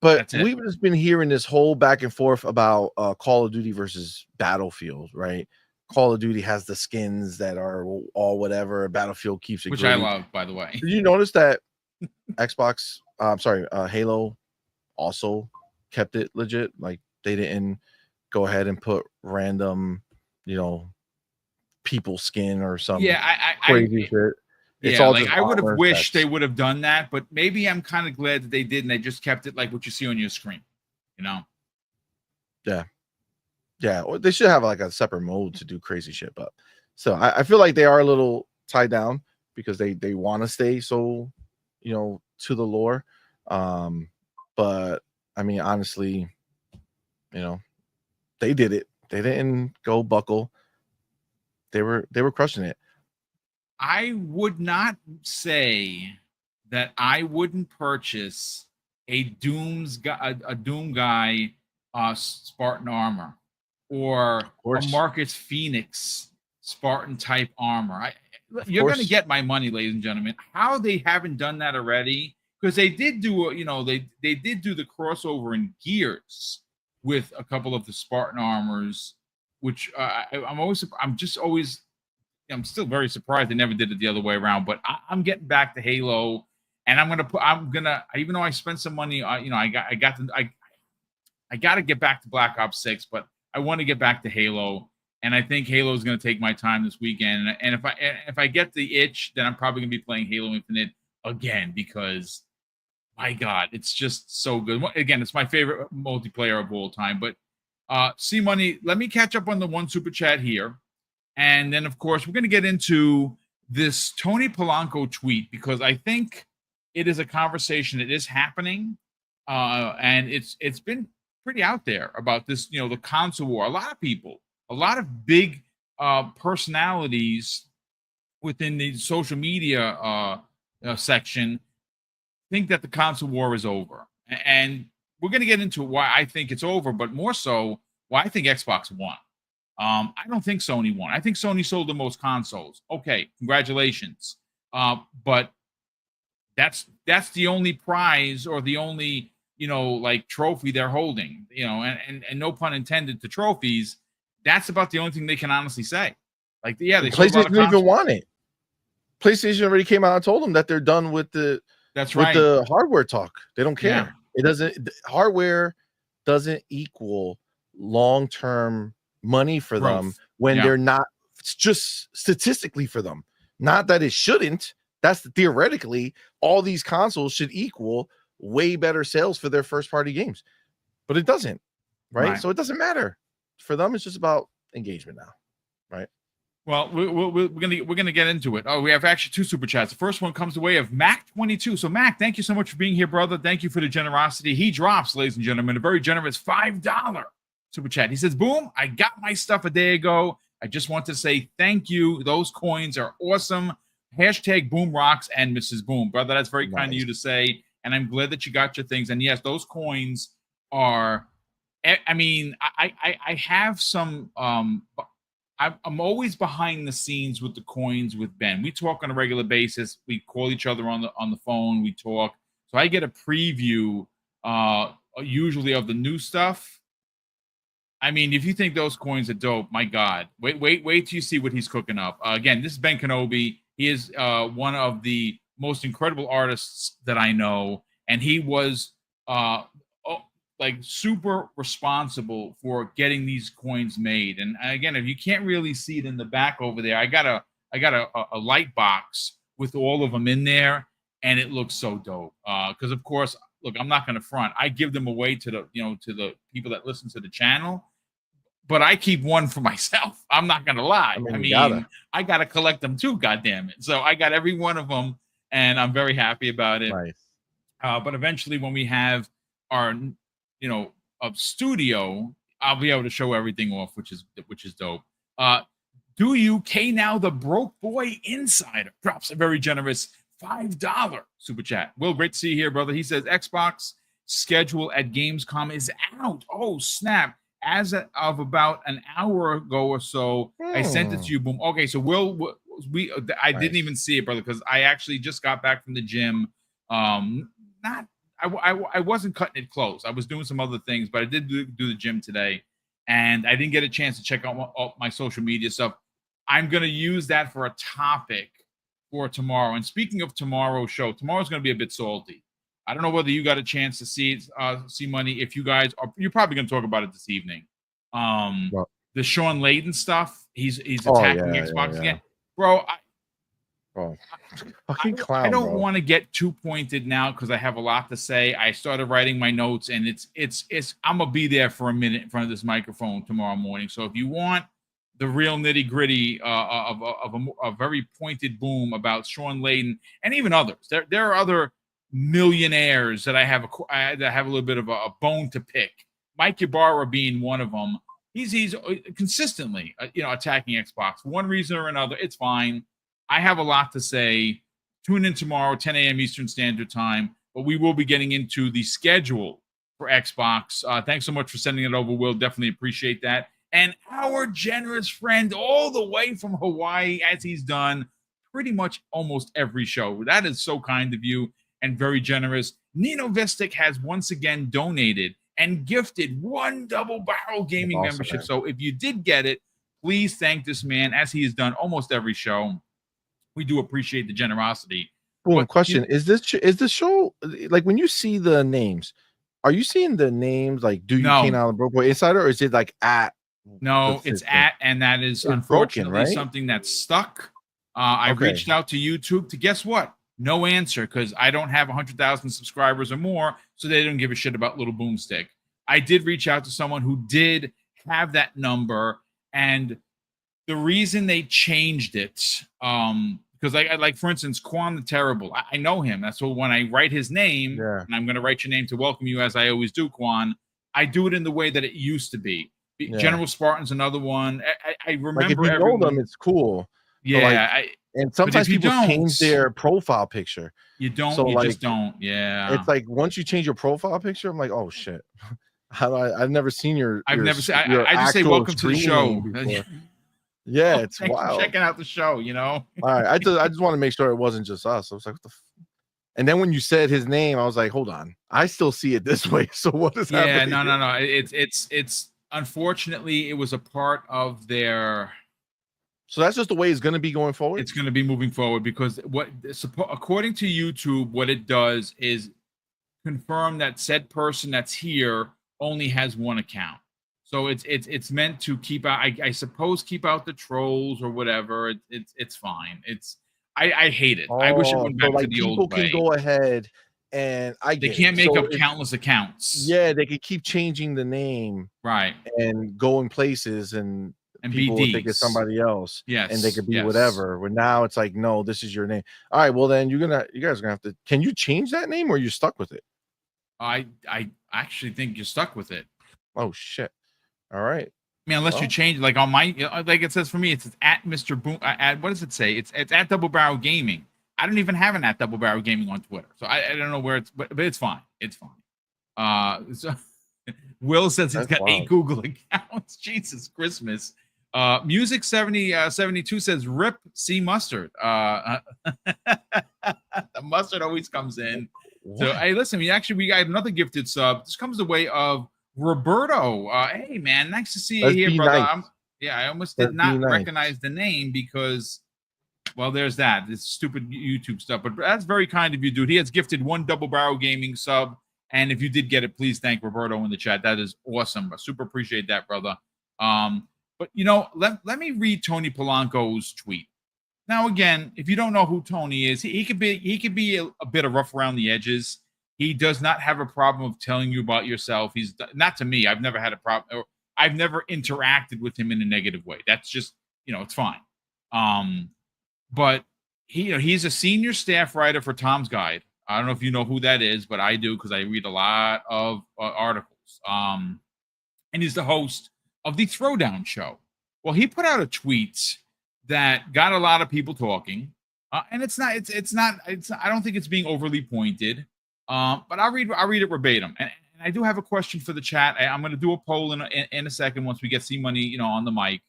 But we've just been hearing this whole back and forth about Call of Duty versus Battlefield, right? Call of Duty has the skins that are all whatever. Battlefield keeps it, which I love, by the way. Did you notice that Halo also kept it legit? Like, they didn't go ahead and put random, people skin or something. Yeah, crazy shit. I would have wished they would have done that, but maybe I'm kind of glad that they did, and they just kept it like what you see on your screen. Yeah. Or they should have like a separate mode to do crazy shit. But so I feel like they are a little tied down because they want to stay so, to the lore. But I mean, honestly, they did it. They didn't go buckle. They were crushing it. I would not say that I wouldn't purchase a Doom guy Spartan armor or a Marcus Phoenix Spartan type armor. You're going to get my money, ladies and gentlemen. How they haven't done that already? Because they did do, they did do the crossover in Gears with a couple of the Spartan armors, which I'm still very surprised they never did it the other way around. But I'm getting back to Halo, and even though I spent some money, I got to get back to Black Ops 6, but I want to get back to Halo, and I think Halo is going to take my time this weekend. And if I get the itch, then I'm probably going to be playing Halo Infinite again, because my God, it's just so good. Again, it's my favorite multiplayer of all time. But C-Money, let me catch up on the one super chat here. And then, of course, we're going to get into this Tony Polanco tweet, because I think it is a conversation that is happening. And it's been pretty out there about this, the console war. A lot of people, a lot of big personalities within the social media section think that the console war is over. And we're going to get into why I think it's over, but more so why I think Xbox won. I don't think Sony won. I think Sony sold the most consoles. Okay, congratulations. But that's the only prize, or the only, trophy they're holding, and no pun intended to trophies. That's about the only thing they can honestly say. Like, yeah, they PlayStation didn't even want it. PlayStation already came out and told them that they're done with the the hardware talk. They don't care. Yeah. It doesn't. Hardware doesn't equal long-term money for them when they're not. It's just statistically for them. Not that it shouldn't. That's theoretically all these consoles should equal way better sales for their first-party games, but it doesn't. Right? So it doesn't matter for them. It's just about engagement now, right? Well, we're gonna get into it. Oh, we have actually 2 super chats. The first one comes the way of Mac22. So Mac, thank you so much for being here, brother. Thank you for the generosity. He drops, ladies and gentlemen, a very generous $5 super chat. He says, "Boom, I got my stuff a day ago. I just want to say thank you. Those coins are awesome. Hashtag Boom Rocks and Mrs. Boom." Brother, that's very kind of you to say. And I'm glad that you got your things. And yes, those coins are, I mean, I have some, I'm always behind the scenes with the coins with Ben. We talk on a regular basis. We call each other on the phone. We talk. So I get a preview usually of the new stuff. I mean, if you think those coins are dope, my God, wait till you see what he's cooking up. Again, this is Ben Kenobi. He is one of the most incredible artists that I know, and he was like super responsible for getting these coins made. And again, if you can't really see it in the back over there, I got a light box with all of them in there, and it looks so dope. Because of course, look, I'm not going to front. I give them away to the people that listen to the channel, but I keep one for myself. I'm not going to lie. I mean, I got to collect them too. God damn it! So I got every one of them, and I'm very happy about it. Nice. But eventually, when we have our a studio, I'll be able to show everything off, which is dope. Do you K Now the Broke Boy Insider drops a very generous $5 super chat. Will, great to see you here, brother. He says Xbox schedule at Gamescom is out. Oh snap! As of about an hour ago or so, I sent it to you. Boom. Okay, so Will, I didn't even see it, brother, because I actually just got back from the gym. I wasn't cutting it close. I was doing some other things, but I did do the gym today, and I didn't get a chance to check out my social media stuff. I'm going to use that for a topic for tomorrow. And speaking of tomorrow's show, tomorrow's going to be a bit salty. I don't know whether you got a chance to see Money. If you guys are, you're probably going to talk about it this evening. The Sean Layden stuff. He's attacking Xbox again, bro. Fucking clown. I don't want to get too pointed now because I have a lot to say. I started writing my notes, and it's I'm gonna be there for a minute in front of this microphone tomorrow morning. So if you want the real nitty gritty of a very pointed boom about Sean Layden and even others, there are other millionaires that I have a little bit of a bone to pick. Mike Ybarra being one of them. He's consistently attacking Xbox for one reason or another. It's fine. I have a lot to say. Tune in tomorrow, 10 a.m. Eastern Standard Time. But we will be getting into the schedule for Xbox. Thanks so much for sending it over, Will. Definitely appreciate that. And our generous friend all the way from Hawaii, as he's done pretty much almost every show. That is so kind of you and very generous. Nino Vistic has once again donated and gifted one Double Barrel Gaming membership. Man. So if you did get it, please thank this man, as he has done almost every show. We do appreciate the generosity. Boom, question. Is the show, like, when you see the names, are you seeing the names like Do You K Now the Broke Boy Insider, or is it like at? No, it's at, and that is unfortunately broken, right? Something that's stuck. I reached out to YouTube to guess what? No answer, because I don't have 100,000 subscribers or more, so they don't give a shit about little Boomstick. I did reach out to someone who did have that number, and the reason they changed it, because like for instance, Quan the Terrible, I know him. That's what when I write his name, and I'm going to write your name to welcome you, as I always do, Quan. I do it in the way that it used to be. General Spartan's another one. I remember like if you know them, it's cool. Yeah, and sometimes people change their profile picture. You don't. So just don't. Yeah, it's like once you change your profile picture, I'm like, oh shit. I've never seen your. I've never seen. I just say welcome to the show. Yeah, it's wild. Checking out the show, All right, I just want to make sure it wasn't just us. I was like, what the and then when you said his name, I was like, hold on, I still see it this way. So what is happening? Yeah, no. It's unfortunately it was a part of their. So that's just the way it's going to be going forward. It's going to be moving forward because according to YouTube, what it does is confirm that said person that's here only has one account. So it's meant to keep out, I suppose, keep out the trolls or whatever. It's fine. I hate it. I wish it went back to the old way. People can go ahead and they can't make up countless accounts. Yeah, they could keep changing the name, right, and going places and people would think it's somebody else. Yes, and they could be whatever. But now it's like, no, this is your name. All right, well then you guys are gonna have to. Can you change that name or you're stuck with it? I actually think you're stuck with it. Oh shit. All right. I mean, unless you change it, like on my, like it says for me, it's at Mr. Boom. What does it say? It's at Double Barrel Gaming. I don't even have an at Double Barrel Gaming on Twitter, so I don't know where it's, but it's fine. It's fine. So Will says he's got 8 Google accounts. Jesus Christmas. Music 72 says rip C Mustard. The mustard always comes in. What? So hey, listen, we got another gifted sub. This comes the way of Roberto. Hey man, nice to see you here, brother. Nice. I almost did not recognize the name because, well, there's that. This stupid YouTube stuff. But that's very kind of you, dude. He has gifted 1 Double Barrel Gaming sub And if you did get it, please thank Roberto in the chat. That is awesome. I super appreciate that, brother. But let me read Tony Polanco's tweet. Now, again, if you don't know who Tony is, he could be a bit of rough around the edges. He does not have a problem of telling you about yourself. He's not to me. I've never had a problem, or I've never interacted with him in a negative way. That's just, it's fine. But he's a senior staff writer for Tom's Guide. I don't know if you know who that is, but I do because I read a lot of articles. And he's the host of the Throwdown Show. Well, he put out a tweet that got a lot of people talking, and it's not. I don't think it's being overly pointed. But I'll read it verbatim. And I do have a question for the chat. I'm going to do a poll in a second once we get C Money, on the mic.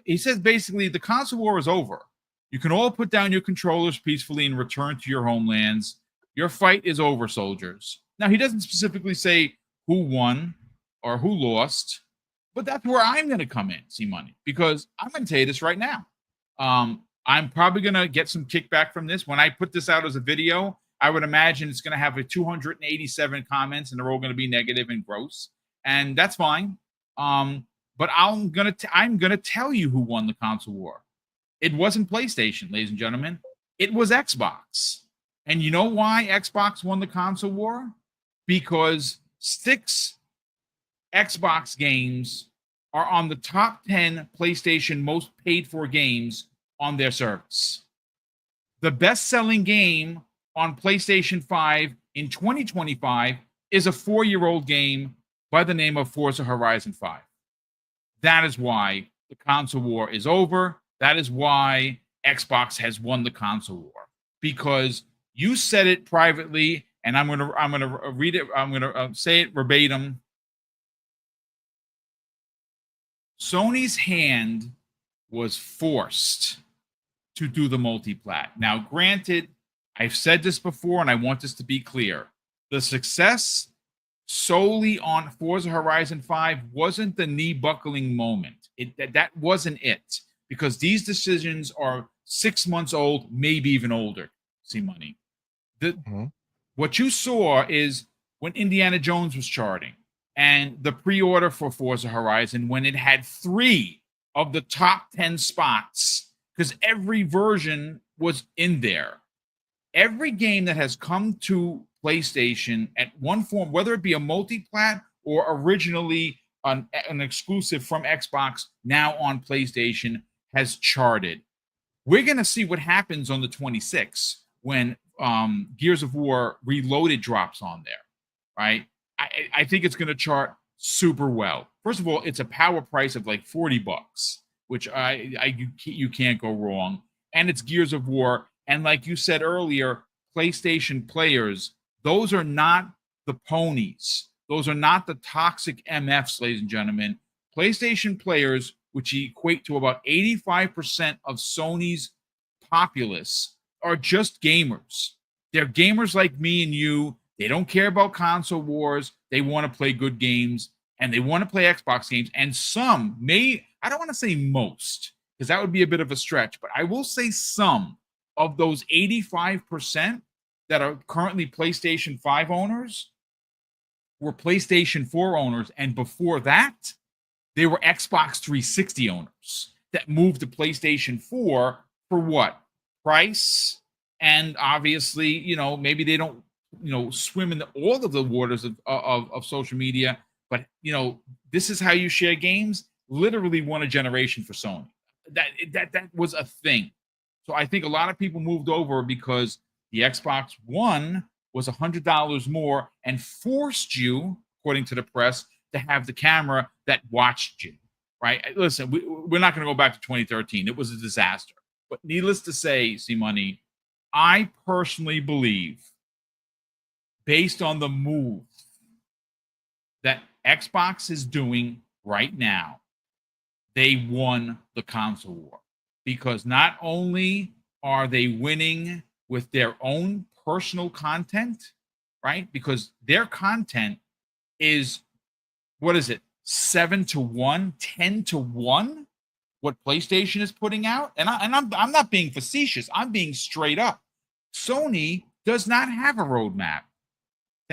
He says basically the console war is over. You can all put down your controllers peacefully and return to your homelands. Your fight is over, soldiers. Now, he doesn't specifically say who won or who lost, but that's where I'm going to come in, C Money, because I'm going to tell you this right now. I'm probably going to get some kickback from this. When I put this out as a video, I would imagine it's going to have 287 comments, and they're all going to be negative and gross, and that's fine. But I'm gonna tell you who won the console war. It wasn't PlayStation, ladies and gentlemen. It was Xbox. And you know why Xbox won the console war? Because 6 Xbox games are on the top 10 PlayStation most paid for games on their service. The best-selling game on PlayStation 5 in 2025 is a 4-year-old game by the name of Forza Horizon 5. That is why the console war is over. That is why Xbox has won the console war, because you said it privately, and I'm gonna read it. I'm gonna say it verbatim. Sony's hand was forced to do the multiplat. Now, granted, I've said this before, and I want this to be clear: the success solely on Forza Horizon 5 wasn't the knee-buckling moment. That wasn't it, because these decisions are 6 months old, maybe even older. See money. What you saw is when Indiana Jones was charting, and the pre-order for Forza Horizon, when it had 3 of the top 10 spots, because every version was in there. Every game that has come to PlayStation at one form, whether it be a multi-plat or originally an exclusive from Xbox, now on PlayStation, has charted. We're going to see what happens on the 26th when Gears of War Reloaded drops on there, right? I think it's going to chart super well. First of all, it's a power price of like $40, which you can't go wrong. And it's Gears of War. And like you said earlier, PlayStation players, those are not the ponies. Those are not the toxic MFs, ladies and gentlemen. PlayStation players, which equate to about 85% of Sony's populace, are just gamers. They're gamers like me and you. They don't care about console wars. They want to play good games, and they want to play Xbox games. And some I don't want to say most, because that would be a bit of a stretch, but I will say some of those 85% that are currently PlayStation 5 owners were PlayStation 4 owners, and before that, they were Xbox 360 owners that moved to PlayStation 4 for what? Price, and obviously, maybe they don't, swim in all of the waters of social media, but, this is how you share games. Literally won a generation for Sony. That was a thing. So I think a lot of people moved over because the Xbox One was $100 more and forced you, according to the press, to have the camera that watched you, right? Listen, we're not going to go back to 2013. It was a disaster. But needless to say, C-Money, I personally believe, based on the move that Xbox is doing right now, they won the console war. Because not only are they winning with their own personal content, right? Because their content is, 7-1, 10-1, what PlayStation is putting out? And I'm not being facetious. I'm being straight up. Sony does not have a roadmap.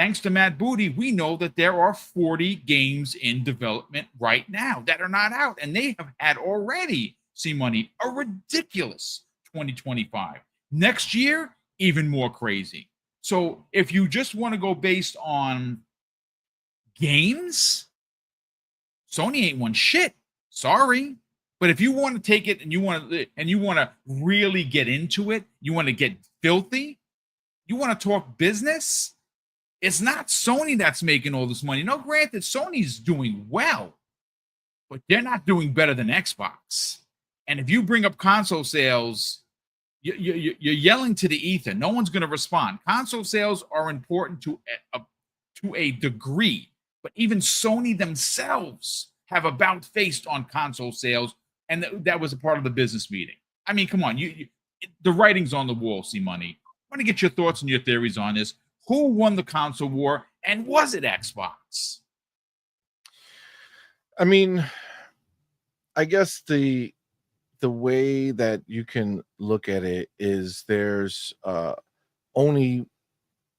Thanks to Matt Booty, we know that there are 40 games in development right now that are not out, and they have had already, see money, a ridiculous 2025. Next year, even more crazy. So if you just want to go based on games, Sony ain't won shit. Sorry. But if you want to take it and you want to really get into it, you want to get filthy, you want to talk business, it's not Sony that's making all this money. No, granted, Sony's doing well, but they're not doing better than Xbox. And if you bring up console sales, you're yelling to the ether. No one's going to respond. Console sales are important to a degree, but even Sony themselves have about faced on console sales, and that was a part of the business meeting. I mean, come on, the writing's on the wall. See money. I want to get your thoughts and your theories on this. Who won the console war, and was it Xbox? I mean, I guess the way that you can look at it is there's only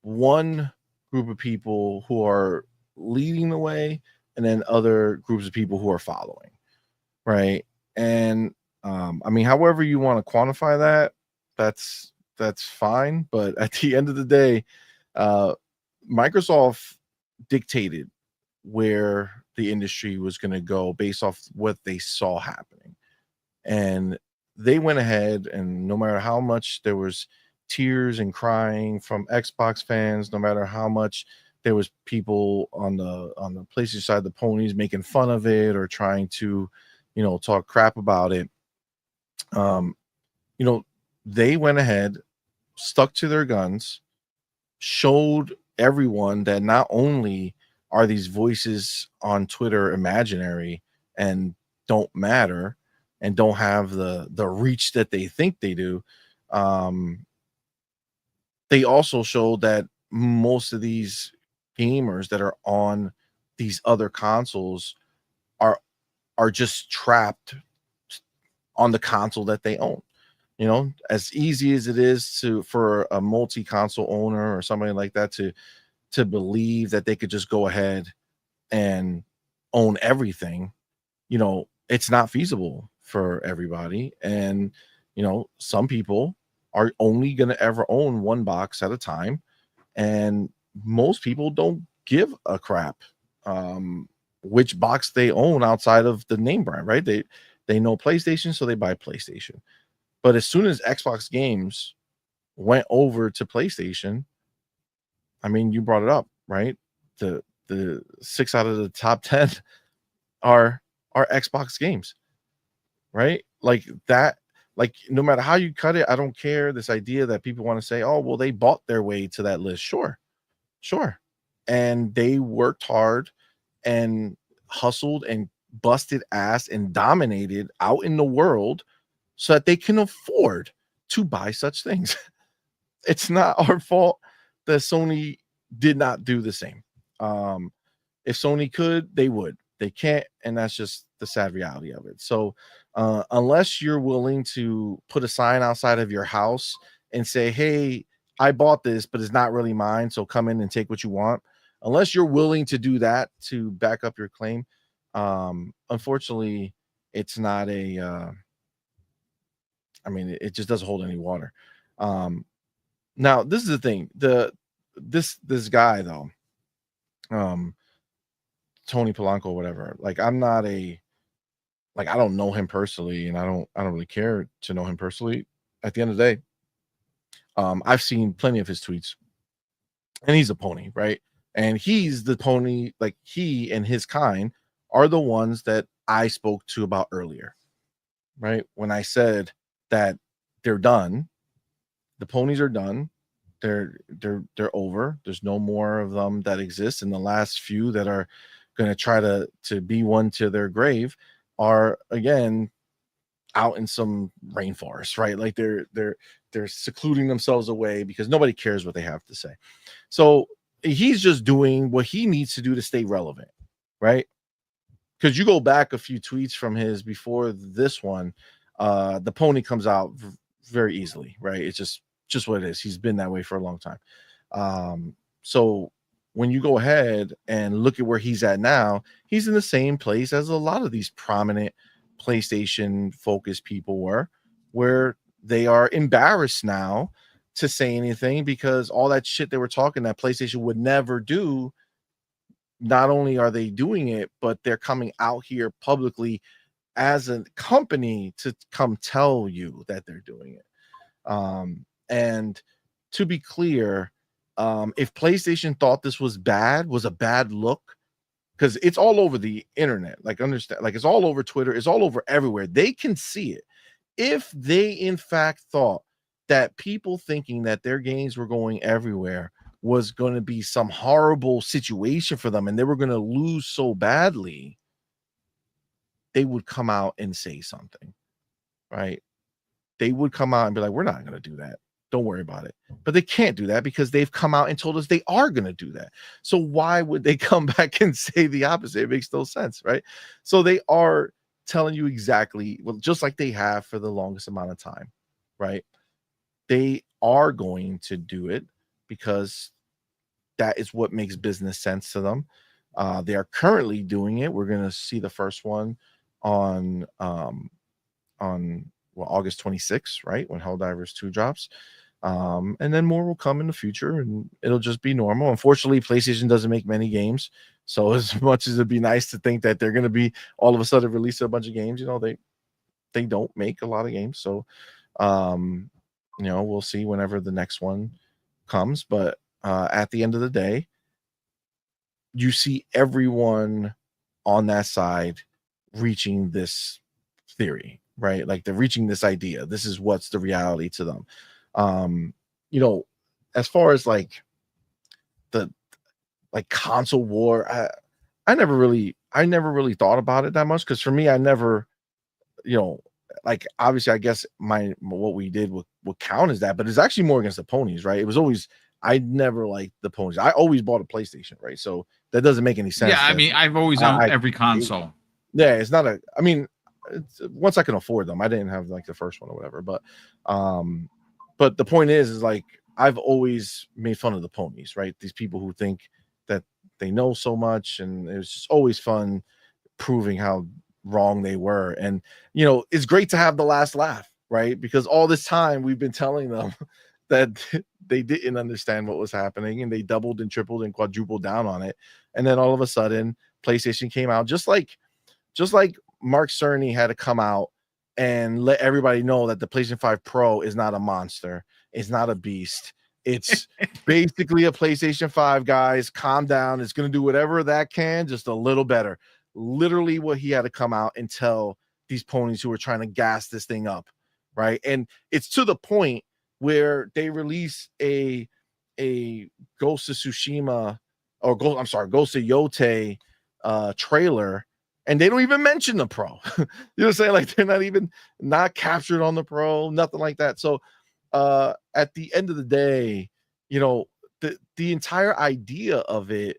one group of people who are leading the way, and then other groups of people who are following, right? And I mean, however you want to quantify that, that's fine. But at the end of the day, Microsoft dictated where the industry was going to go based off what they saw happening, and they went ahead, and no matter how much there was tears and crying from Xbox fans, no matter how much there was people on the PlayStation side of the ponies making fun of it or trying to, talk crap about it, they went ahead, stuck to their guns, showed everyone that not only are these voices on Twitter imaginary and don't matter and don't have the reach that they think they do, they also showed that most of these gamers that are on these other consoles are just trapped on the console that they own. As easy as it is for a multi-console owner or somebody like that to believe that they could just go ahead and own everything, it's not feasible for everybody. And some people are only going to ever own one box at a time, and most people don't give a crap which box they own outside of the name brand, right? They know PlayStation, so they buy PlayStation. But as soon as Xbox games went over to PlayStation, I mean, you brought it up, right? The 6 out of the top 10 are Xbox games, right? Like that. Like, no matter how you cut it, I don't care. This idea that people want to say, oh, well, they bought their way to that list. Sure. And they worked hard and hustled and busted ass and dominated out in the world so that they can afford to buy such things. It's not our fault that Sony did not do the same. If Sony could, they would. They can't, and that's just the sad reality of it. So unless you're willing to put a sign outside of your house and say, hey, I bought this, but it's not really mine, so come in and take what you want. Unless you're willing to do that to back up your claim, unfortunately, it's not a it just doesn't hold any water. Now, this is the thing. This guy though, Tony Polanco, whatever. Like, I don't know him personally, and I don't really care to know him personally. At the end of the day, I've seen plenty of his tweets, and he's a pony, right? And he's the pony. Like, he and his kind are the ones that I spoke to about earlier, right? When I said that they're done, the ponies are done. They're over. There's no more of them that exist, and the last few that are going to try to be one to their grave are again out in some rainforest, right? Like they're secluding themselves away because nobody cares what they have to say. So he's just doing what he needs to do to stay relevant, right? Because you go back a few tweets from his before this one, the pony comes out very easily, right? It's just what it is. He's been that way for a long time. So when you go ahead and look at where he's at now, he's in the same place as a lot of these prominent PlayStation focused people were, where they are embarrassed now to say anything because all that shit they were talking that PlayStation would never do, not only are they doing it, but they're coming out here publicly as a company to come tell you that they're doing it. And to be clear, if PlayStation thought this was a bad look, because it's all over the internet, like understand, like it's all over Twitter, it's all over everywhere. They can see it. If they in fact thought that people thinking that their games were going everywhere was going to be some horrible situation for them and they were going to lose so badly, they would come out and say something, right? They would come out and be like, we're not going to do that. Don't worry about it. But they can't do that because they've come out and told us they are going to do that. So why would they come back and say the opposite? It makes no sense, right? So they are telling you exactly, well, just like they have for the longest amount of time, right? They are going to do it because that is what makes business sense to them. They are currently doing it. We're going to see the first one on August 26th, right? When Helldivers 2 drops. And then more will come in the future and it'll just be normal. Unfortunately, PlayStation doesn't make many games. So as much as it'd be nice to think that they're going to be all of a sudden release a bunch of games, they don't make a lot of games. So, we'll see whenever the next one comes. But at the end of the day, you see everyone on that side reaching this theory, right? Like they're reaching this idea. This is what's the reality to them. As far as like the console war, I never really thought about it that much because for me, I never, obviously I guess what we did would count as that, but it's actually more against the ponies, right? It was always, I never liked the ponies. I always bought a PlayStation, right? So that doesn't make any sense. Yeah, I mean, I've always owned every console. It's not once I can afford them. I didn't have like the first one or whatever, but the point is like I've always made fun of the ponies, right? These people who think that they know so much, and it was just always fun proving how wrong they were. And it's great to have the last laugh, right? Because all this time we've been telling them that they didn't understand what was happening, and they doubled and tripled and quadrupled down on it. And then all of a sudden, PlayStation came out just like Mark Cerny had to come out and let everybody know that the PlayStation 5 Pro is not a monster. It's not a beast. It's basically a PlayStation 5, guys. Calm down. It's going to do whatever that can, just a little better. Literally what he had to come out and tell these ponies who are trying to gas this thing up, right? And it's to the point where they release a Ghost of Tsushima Ghost of Yote trailer, and they don't even mention the Pro. You know what I'm saying? Like they're not captured on the Pro, nothing like that. So at the end of the day, the entire idea of it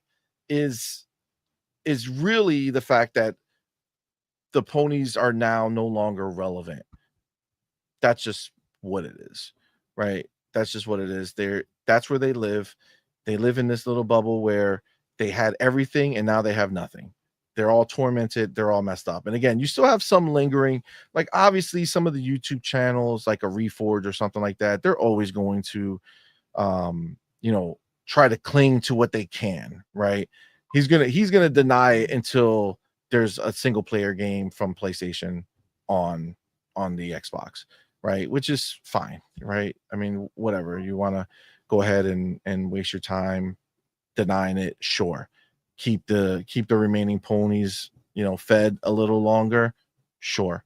is really the fact that the ponies are now no longer relevant. That's just what it is, right? That's just what it is. That's where they live. They live in this little bubble where they had everything and now they have nothing. They're all tormented. They're all messed up. And again, you still have some lingering, like obviously some of the YouTube channels, like a Reforge or something like that. They're always going to, try to cling to what they can, right? He's gonna deny it until there's a single player game from PlayStation on the Xbox, right? Which is fine, right? I mean, whatever. You want to go ahead and waste your time denying it, sure. Keep the remaining ponies, fed a little longer, sure.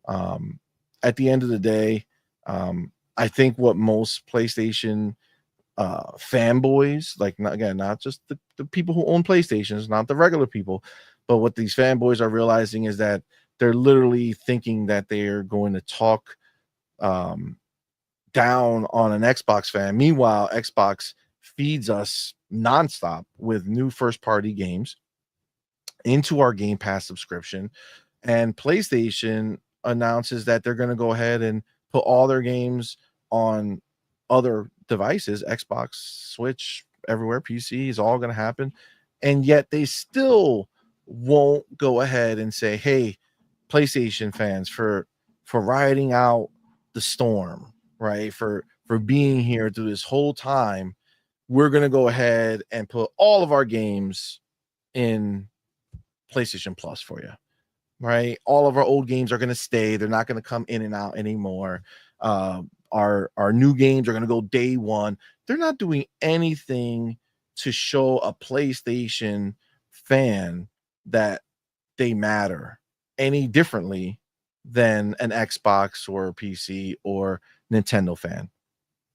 At the end of the day, I think what most PlayStation fanboys, like not just the people who own PlayStations, not the regular people, but what these fanboys are realizing is that they're literally thinking that they're going to talk down on an Xbox fan. Meanwhile, Xbox feeds us nonstop with new first-party games into our Game Pass subscription, and PlayStation announces that they're going to go ahead and put all their games on other devices, Xbox, Switch, everywhere. PC is all going to happen. And yet they still won't go ahead and say, hey, PlayStation fans, for riding out the storm, right? For being here through this whole time, we're going to go ahead and put all of our games in PlayStation Plus for you, right? All of our old games are going to stay. They're not going to come in and out anymore. Our new games are going to go day one. They're not doing anything to show a PlayStation fan that they matter any differently than an Xbox or PC or Nintendo fan.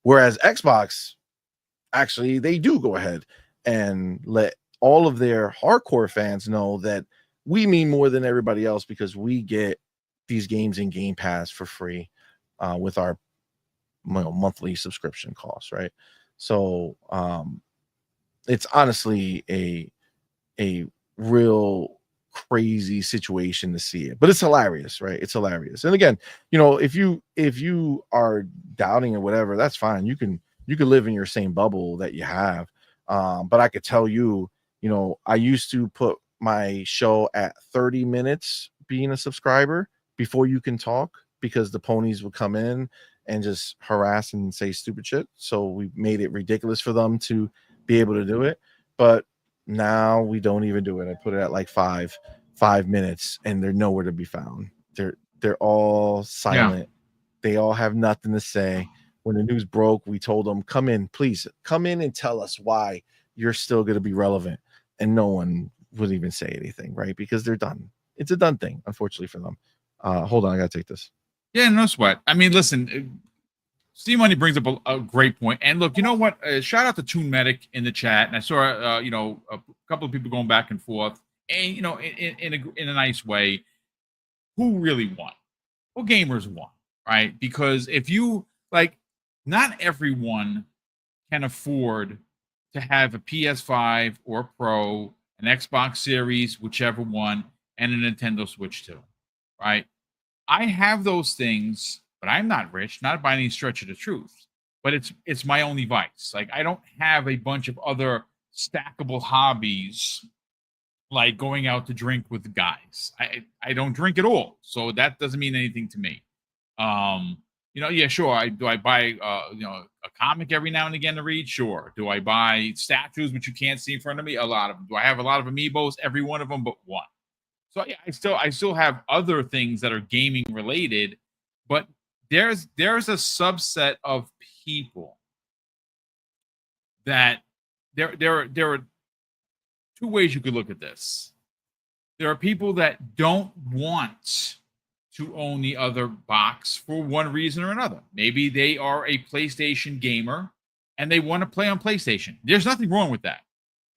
Whereas Xbox, actually, they do go ahead and let all of their hardcore fans know that we mean more than everybody else because we get these games in Game Pass for free with our monthly subscription costs, right? So it's honestly a real crazy situation to see it, but it's hilarious, right? It's hilarious. And again, if you are doubting or whatever, that's fine. You can live in your same bubble that you have. But I could tell you, I used to put my show at 30 minutes being a subscriber before you can talk, because the ponies would come in and just harass and say stupid shit. So we made it ridiculous for them to be able to do it. But now we don't even do it. I put it at like five minutes, and they're nowhere to be found. They're all silent. Yeah. They all have nothing to say. When the news broke, we told them, come in, please come in and tell us why you're still going to be relevant. And no one would even say anything, right? Because they're done. It's a done thing, unfortunately for them. Hold on, I gotta take this. Yeah, no sweat. I mean, listen, Steve Money brings up a great point. And look, you know what? Shout out to Toon Medic in the chat. And I saw, a couple of people going back and forth, and in a nice way. Who really won? Well, gamers won, right? Because if you not everyone can afford to have a PS5 or Pro, an Xbox Series, whichever one, and a Nintendo Switch 2, right? I have those things, but I'm not rich, not by any stretch of the truth. But it's my only vice. Like, I don't have a bunch of other stackable hobbies, like going out to drink with the guys. I don't drink at all, so that doesn't mean anything to me. Yeah, sure. I buy a comic every now and again to read? Sure. Do I buy statues which you can't see in front of me? A lot of them. Do I have a lot of amiibos? Every one of them but one. So yeah, I still have other things that are gaming related, but there's a subset of people that there are two ways you could look at this. There are people that don't want to own the other box for one reason or another. Maybe they are a PlayStation gamer and they want to play on PlayStation. There's nothing wrong with that.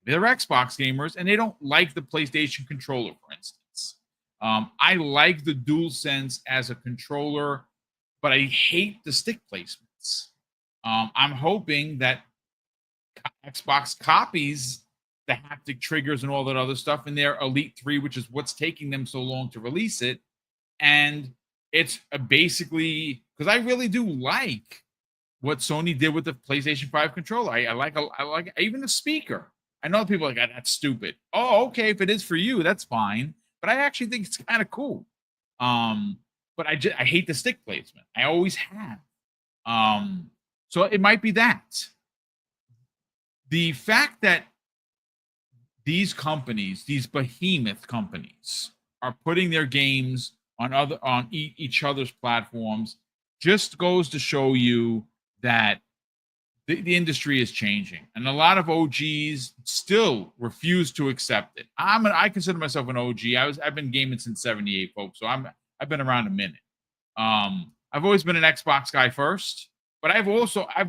They're Xbox gamers and they don't like the PlayStation controller, for instance. I like the DualSense as a controller, but I hate the stick placements. I'm hoping that Xbox copies the haptic triggers and all that other stuff in their Elite 3, which is what's taking them so long to release it. And it's basically, because I really do like what Sony did with the PlayStation 5 controller. I like even the speaker. I know people are like, that's stupid. Oh, okay, if it is for you, that's fine. But I actually think it's kind of cool. But I hate the stick placement. I always have. So it might be that. The fact that these companies, these behemoth companies, are putting their games on each other's platforms just goes to show you that the industry is changing, and a lot of OGs still refuse to accept it. I consider myself an OG. I've been gaming since '78, folks. So I've been around a minute. I've always been an Xbox guy first, but I've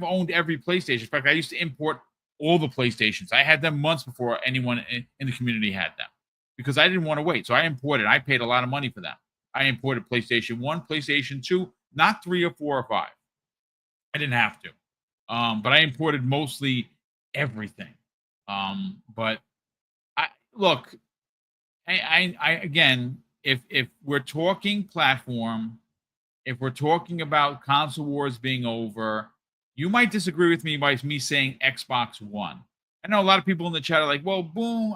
owned every PlayStation. In fact, I used to import all the PlayStations. I had them months before anyone in the community had them because I didn't want to wait. So I imported. I paid a lot of money for them. I imported PlayStation 1, PlayStation 2, not 3 or 4 or 5. I didn't have to. But I imported mostly everything. But I again, if we're talking platform, if we're talking about console wars being over, you might disagree with me by me saying Xbox One. I know a lot of people in the chat are like, well, boom,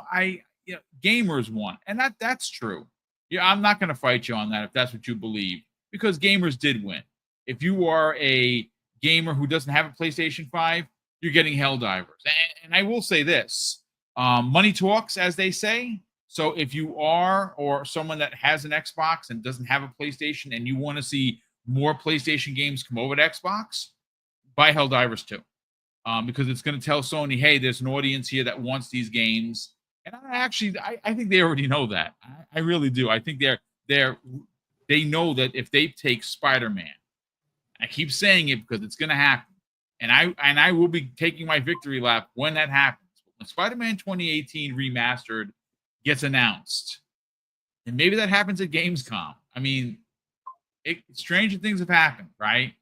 gamers won. And that's true. Yeah, I'm not going to fight you on that if that's what you believe, because gamers did win. If you are a gamer who doesn't have a PlayStation 5, you're getting Helldivers. And I will say this, money talks, as they say. So if you are, or someone that has an Xbox and doesn't have a PlayStation, and you want to see more PlayStation games come over to Xbox, buy Helldivers too. Because it's going to tell Sony, hey, there's an audience here that wants these games. And I think they already know that. I really do. I think they know that if they take Spider-Man, I keep saying it because it's going to happen, and I will be taking my victory lap when that happens. When Spider-Man 2018 remastered gets announced, and maybe that happens at Gamescom. I mean, stranger things have happened, right?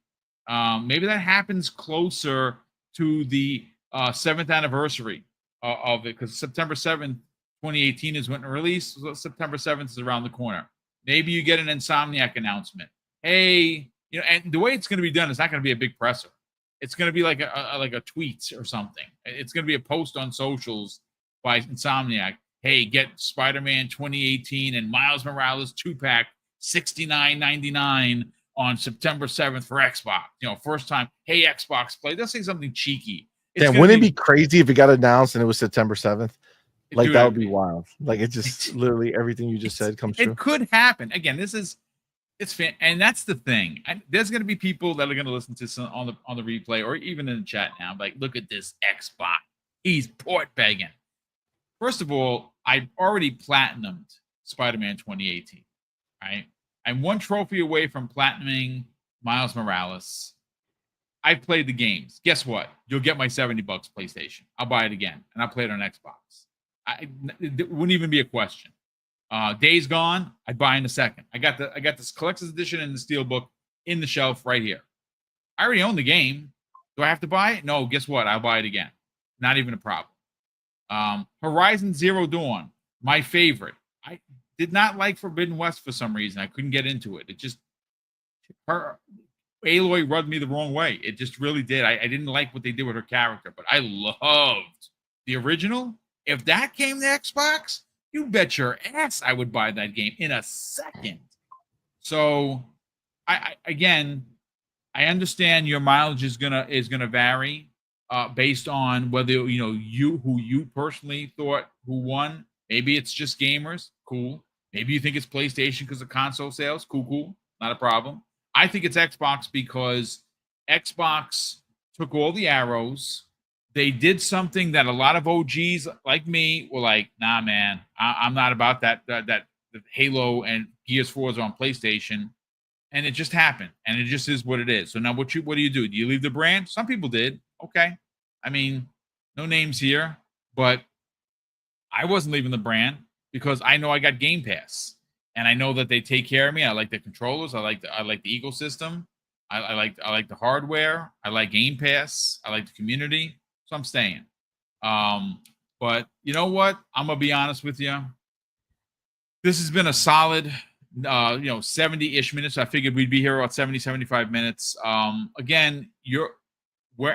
Maybe that happens closer to the 7th anniversary of it, because September 7th, 2018 is when it released. So September 7th is around the corner. Maybe you get an Insomniac announcement. Hey, and the way it's going to be done is not going to be a big presser. It's going to be like a tweet or something. It's going to be a post on socials by Insomniac. Hey, get Spider-Man 2018 and Miles Morales 2-pack $69.99 on September 7th for Xbox. First time, hey, Xbox play. They'll say something cheeky. Damn, wouldn't it be crazy if it got announced and it was September 7th? Like, Dude, that would be wild. Like, it just literally everything you just said comes true. It could happen. Again, it's fan, and that's the thing. There's going to be people that are going to listen to some on the replay or even in the chat now. Like, look at this Xbox. He's port begging. First of all, I've already platinumed Spider-Man 2018. Right? I'm one trophy away from platinuming Miles Morales. I've played the games. Guess what? You'll get my $70 PlayStation. I'll buy it again, and I'll play it on Xbox. It wouldn't even be a question. Days Gone, I'd buy in a second. I got this collector's edition and the steelbook in the shelf right here. I already own the game. Do I have to buy it? No. Guess what? I'll buy it again. Not even a problem. Horizon Zero Dawn, my favorite. I did not like Forbidden West for some reason. I couldn't get into it. Aloy rubbed me the wrong way. It just really did. I didn't like what they did with her character, but I loved the original. If that came to Xbox, you bet your ass I would buy that game in a second. So, I understand your mileage is gonna vary based on whether who you personally thought who won. Maybe it's just gamers, cool. Maybe you think it's PlayStation because of console sales, cool, not a problem. I think it's Xbox because Xbox took all the arrows. They did something that a lot of OGs like me were like, nah, man, I'm not about that Halo and Gears 4s on PlayStation. And it just happened. And it just is what it is. So now what do you do? Do you leave the brand? Some people did. Okay. I mean, no names here, but I wasn't leaving the brand because I know I got Game Pass. And I know that they take care of me. I like the controllers. I like the ecosystem. I like the hardware. I like Game Pass. I like the community. So I'm staying. But you know what? I'm gonna be honest with you. This has been a solid 70-ish minutes. I figured we'd be here about 70, 75 minutes. Again,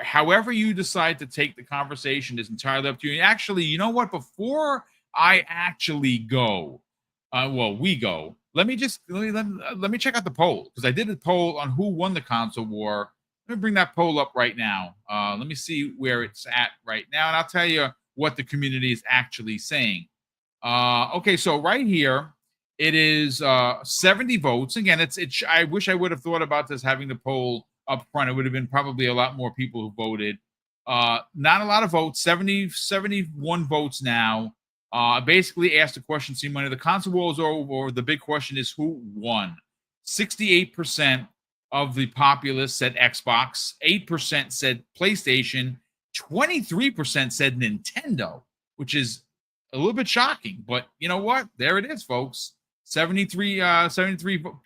however you decide to take the conversation is entirely up to you. Actually, you know what? Before I actually go, we go. Let me check out the poll, because I did a poll on who won the console war. Let me bring that poll up right now. Let me see where it's at right now, and I'll tell you what the community is actually saying. Okay, so right here, it is 70 votes. Again, I wish I would have thought about this having the poll up front. It would have been probably a lot more people who voted. Not a lot of votes. 71 votes now. Basically asked the question, see money. The console war is over. The big question is who won. 68% of the populace said Xbox. 8% said PlayStation. 23% said Nintendo, which is a little bit shocking. But you know what? There it is, folks. 73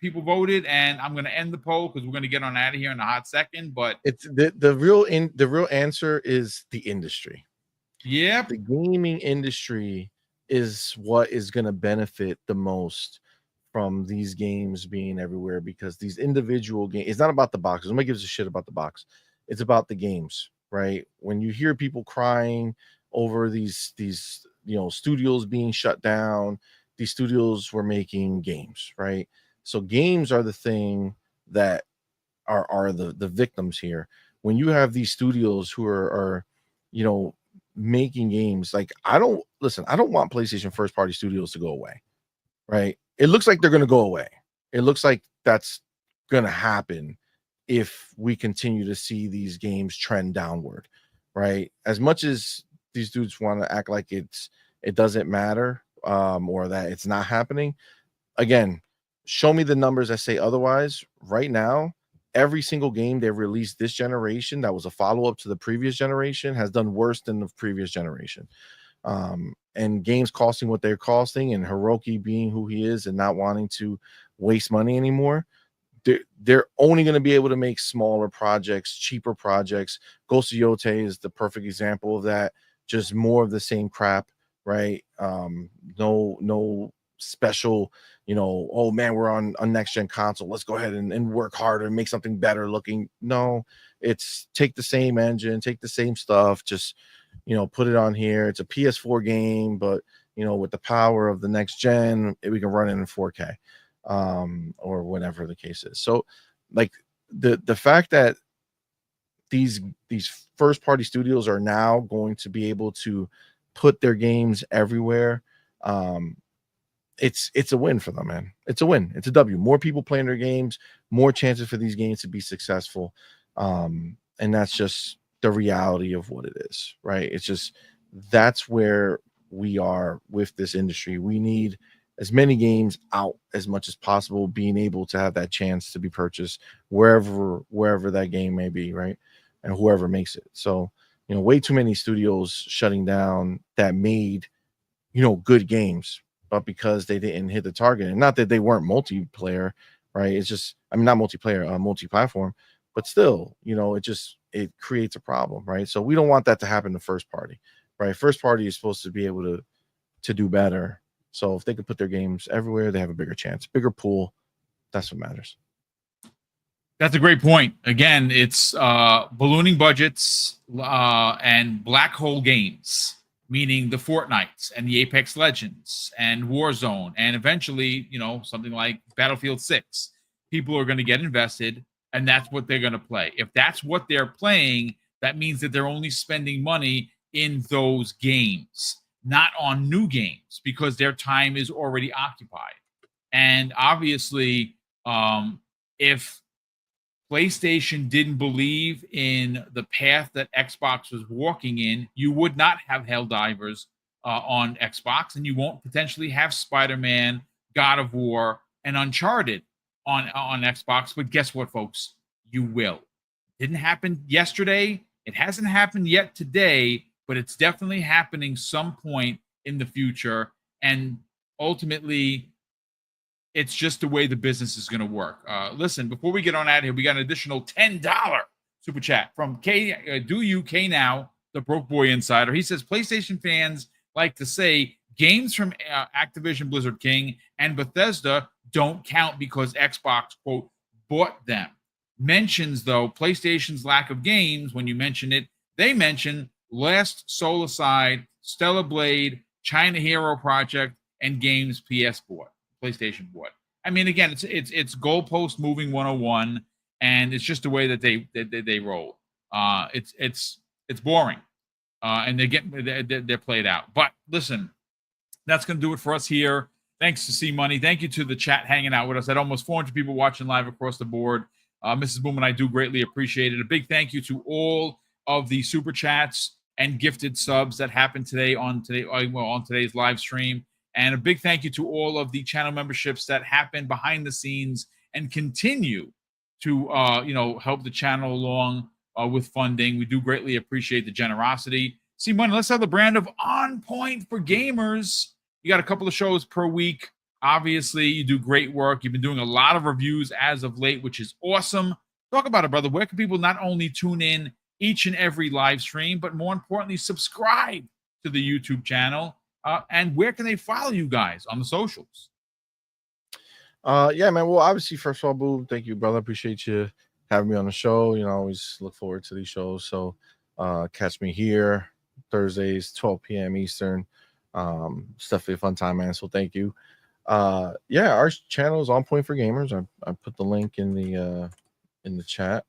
people voted, and I'm going to end the poll because we're going to get on out of here in a hot second. But it's the real answer is the industry. Yep. The gaming industry is what is going to benefit the most from these games being everywhere, because these individual games, it's not about the boxes. Nobody gives a shit about the box. It's about the games, right? When you hear people crying over these studios being shut down. These studios were making games, right? So games are the thing that are the victims here. When you have these studios who are making games, like I don't want PlayStation first party studios to go away, right? It looks like they're going to go away. It looks like that's going to happen if we continue to see these games trend downward, right? As much as these dudes want to act like it doesn't matter, or that it's not happening, again, show me the numbers that say otherwise. Right now, every single game they've released this generation that was a follow-up to the previous generation has done worse than the previous generation. And games costing what they're costing, and Hiroki being who he is and not wanting to waste money anymore, they're only going to be able to make smaller projects, cheaper projects. Ghost of Yote is the perfect example of that. Just more of the same crap, right? No special, oh man, we're on a next gen console, let's go ahead and work harder and make something better looking. No, it's take the same engine, take the same stuff, just put it on here. It's a PS4 game, but with the power of the next gen, we can run it in 4K, or whatever the case is. So like the fact that these first party studios are now going to be able to put their games everywhere, it's a win for them, man. It's a win. It's a W. More people playing their games, more chances for these games to be successful. And that's just the reality of what it is, right? It's just, that's where we are with this industry. We need as many games out as much as possible, being able to have that chance to be purchased wherever that game may be, right? And whoever makes it. So, way too many studios shutting down that made, good games, but because they didn't hit the target. And not that they weren't multiplayer, right? It's just, not multiplayer, multi-platform, but still, it creates a problem, right? So we don't want that to happen to first party, right? First party is supposed to be able to do better. So if they could put their games everywhere, they have a bigger chance, bigger pool. That's what matters. That's a great point. Again, it's ballooning budgets and black hole games, meaning the Fortnites and the Apex Legends and Warzone, and eventually, something like Battlefield 6. People are going to get invested, and that's what they're going to play. If that's what they're playing, that means that they're only spending money in those games, not on new games, because their time is already occupied. And obviously, if PlayStation didn't believe in the path that Xbox was walking in, you would not have Helldivers on Xbox, and you won't potentially have Spider-Man, God of War, and Uncharted on Xbox. But guess what, folks? You will. Didn't happen yesterday. It hasn't happened yet today, but it's definitely happening some point in the future. And ultimately, it's just the way the business is going to work. Listen, before we get on out of here, we got an additional $10 super chat from K Now, the broke boy insider. He says PlayStation fans like to say games from Activision Blizzard King and Bethesda don't count because Xbox, quote, bought them. Mentions, though, PlayStation's lack of games. When you mention it, they mention Last Soulside, Stellar Blade, China Hero Project, and games PlayStation bought. I mean, again, it's goalpost moving 101, and it's just the way that they roll. It's boring, and they're played out. But listen, that's going to do it for us here. Thanks to C Money. Thank you to the chat hanging out with us. At almost 400 people watching live across the board. Mrs. Boom and I do greatly appreciate it. A big thank you to all of the super chats and gifted subs that happened on today's live stream. And a big thank you to all of the channel memberships that happen behind the scenes and continue to help the channel along with funding. We do greatly appreciate the generosity. See, Money, let's have the brand of On Point for Gamers. You got a couple of shows per week. Obviously, you do great work. You've been doing a lot of reviews as of late, which is awesome. Talk about it, brother. Where can people not only tune in each and every live stream, but more importantly, subscribe to the YouTube channel? And where can they follow you guys on the socials? Yeah, man. Well, obviously, first of all, Boo, thank you, brother. Appreciate you having me on the show. Always look forward to these shows. So catch me here Thursdays, 12 p.m. Eastern. It's definitely a fun time, man. So thank you. Yeah, our channel is On Point for Gamers. I put the link in the chat.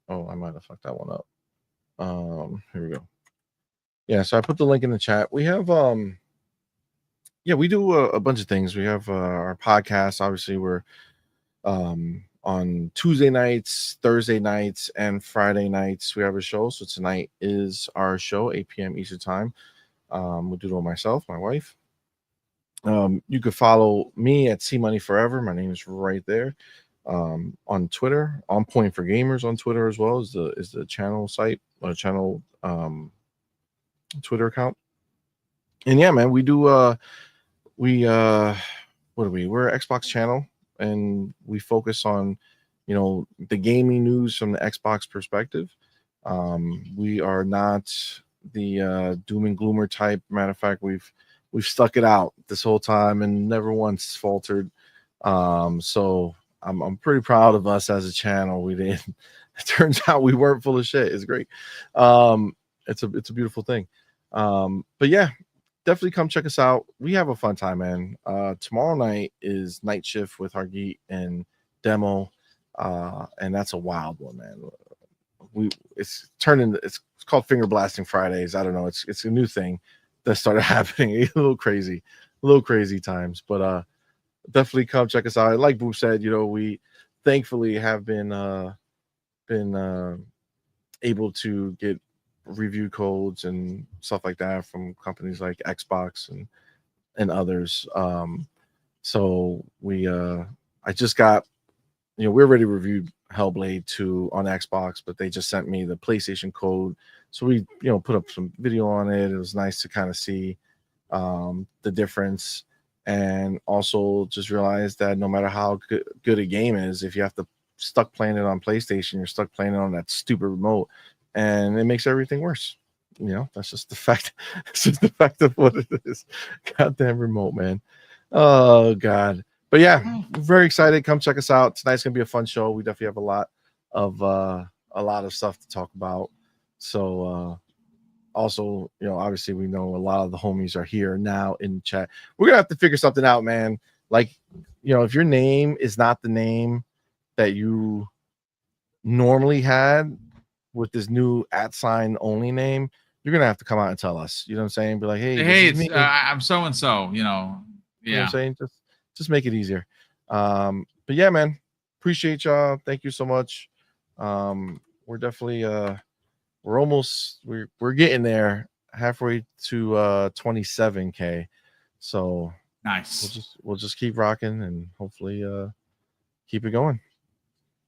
Oh, I might have fucked that one up. Here we go. Yeah, so I put the link in the chat. We have yeah, we do a bunch of things. We have our podcast. Obviously, we're on Tuesday nights, Thursday nights, and Friday nights. We have a show. So tonight is our show, 8 p.m. Eastern time. We do it with myself, my wife. You could follow me at C Money Forever. My name is right there. On Twitter, On Point for Gamers on Twitter as well is the channel site or channel Twitter account. And yeah, man, we do what are we? We're an Xbox channel, and we focus on the gaming news from the Xbox perspective. We are not the doom and gloomer type. Matter of fact, we've stuck it out this whole time and never once faltered. So I'm pretty proud of us as a channel. We did. It turns out we weren't full of shit. It's great. It's a beautiful thing. But yeah, definitely come check us out. We have a fun time, man. Tomorrow night is Night Shift with Hargeet and Demo, and that's a wild one, man. It's called Finger Blasting Fridays. I don't know. It's a new thing that started happening. A little crazy times, but definitely come check us out. Like Boom said, we thankfully have been able to get review codes and stuff like that from companies like Xbox and others. So I just got, we already reviewed Hellblade 2 on Xbox, but they just sent me the PlayStation code. So we, put up some video on it. It was nice to kind of see the difference, and also just realize that no matter how good a game is, if you have to stuck playing it on PlayStation, you're stuck playing it on that stupid remote, and it makes everything worse. That's just the fact. It's just the fact of what it is. Goddamn remote, man. Oh God. But yeah, very excited. Come check us out. Tonight's gonna be a fun show. We definitely have a lot of stuff to talk about. So also, obviously we know a lot of the homies are here now in the chat. We're gonna have to figure something out, man. Like, if your name is not the name that you normally had with this new @ only name, you're gonna have to come out and tell us. You know what I'm saying? Be like, hey, it's I'm so and so. You know what I'm saying? Just make it easier. But yeah, man, appreciate y'all. Thank you so much. We're definitely we're getting there, halfway to 27K. So nice. We'll just keep rocking and hopefully keep it going.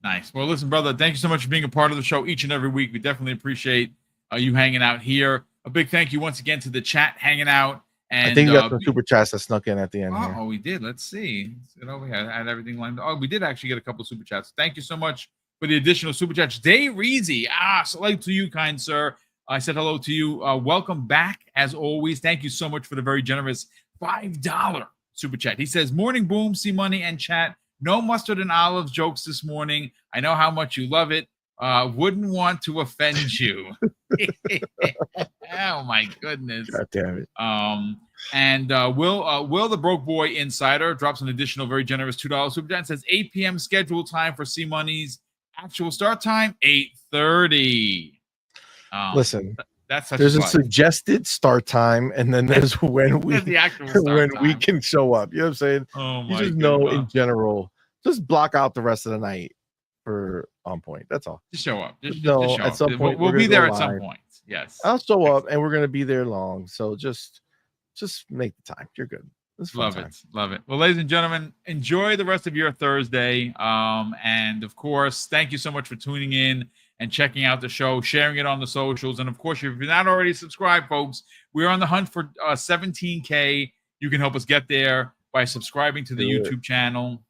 Nice. Well, listen, brother, thank you so much for being a part of the show each and every week. We definitely appreciate you hanging out here. A big thank you once again to the chat hanging out. And I think we got some super chats that snuck in at the end. Oh, we did. Let's see. We had everything lined up. Oh, we did actually get a couple of super chats. Thank you so much for the additional super chats. Day Reezy. Salute to you, kind sir. I said hello to you. Welcome back, as always. Thank you so much for the very generous $5 super chat. He says, morning, Boom, C Money, and chat. No mustard and olives jokes this morning. I know how much you love it. Wouldn't want to offend you. Oh my goodness. God damn it. And Will the Broke Boy Insider drops an additional very generous $2 super chat and says 8 p.m. scheduled time for C Money's actual start time, 8:30. Listen, there's a suggested start time, and then there's when we the actual start time. We can show up. You know what I'm saying? Oh my you just know in general, just block out the rest of the night for On Point. That's all. Just show up. Just show at some up. point We'll be there at some point. Yes. I'll show up, and we're gonna be there long. So just make the time. You're good. Love it. Well, ladies and gentlemen, enjoy the rest of your Thursday. And of course, thank you so much for tuning in and checking out the show, sharing it on the socials. And of course, if you're not already subscribed, folks, we're on the hunt for 17K. You can help us get there by subscribing to the YouTube channel.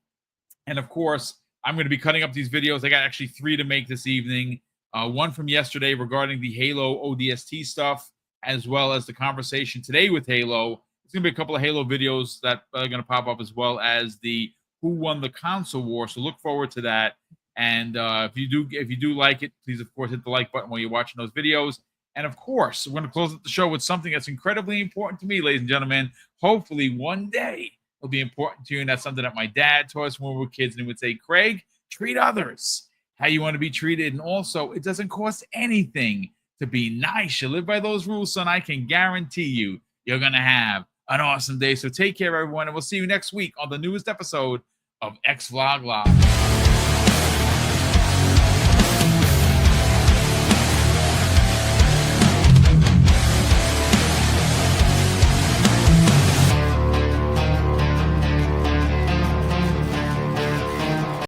And of course, I'm going to be cutting up these videos. I got actually 3 to make this evening. One from yesterday regarding the Halo ODST stuff, as well as the conversation today with Halo. There's going to be a couple of Halo videos that are going to pop up, as well as the Who Won the Console War. So look forward to that. And if you do like it, please, of course, hit the like button while you're watching those videos. And of course, we're going to close up the show with something that's incredibly important to me, ladies and gentlemen. Hopefully one day it'll be important to you. And that's something that my dad taught us when we were kids. And he would say, Craig, treat others how you want to be treated. And also, it doesn't cost anything to be nice. You live by those rules, son. I can guarantee you, you're going to have an awesome day. So take care, everyone. And we'll see you next week on the newest episode of X Vlog Live.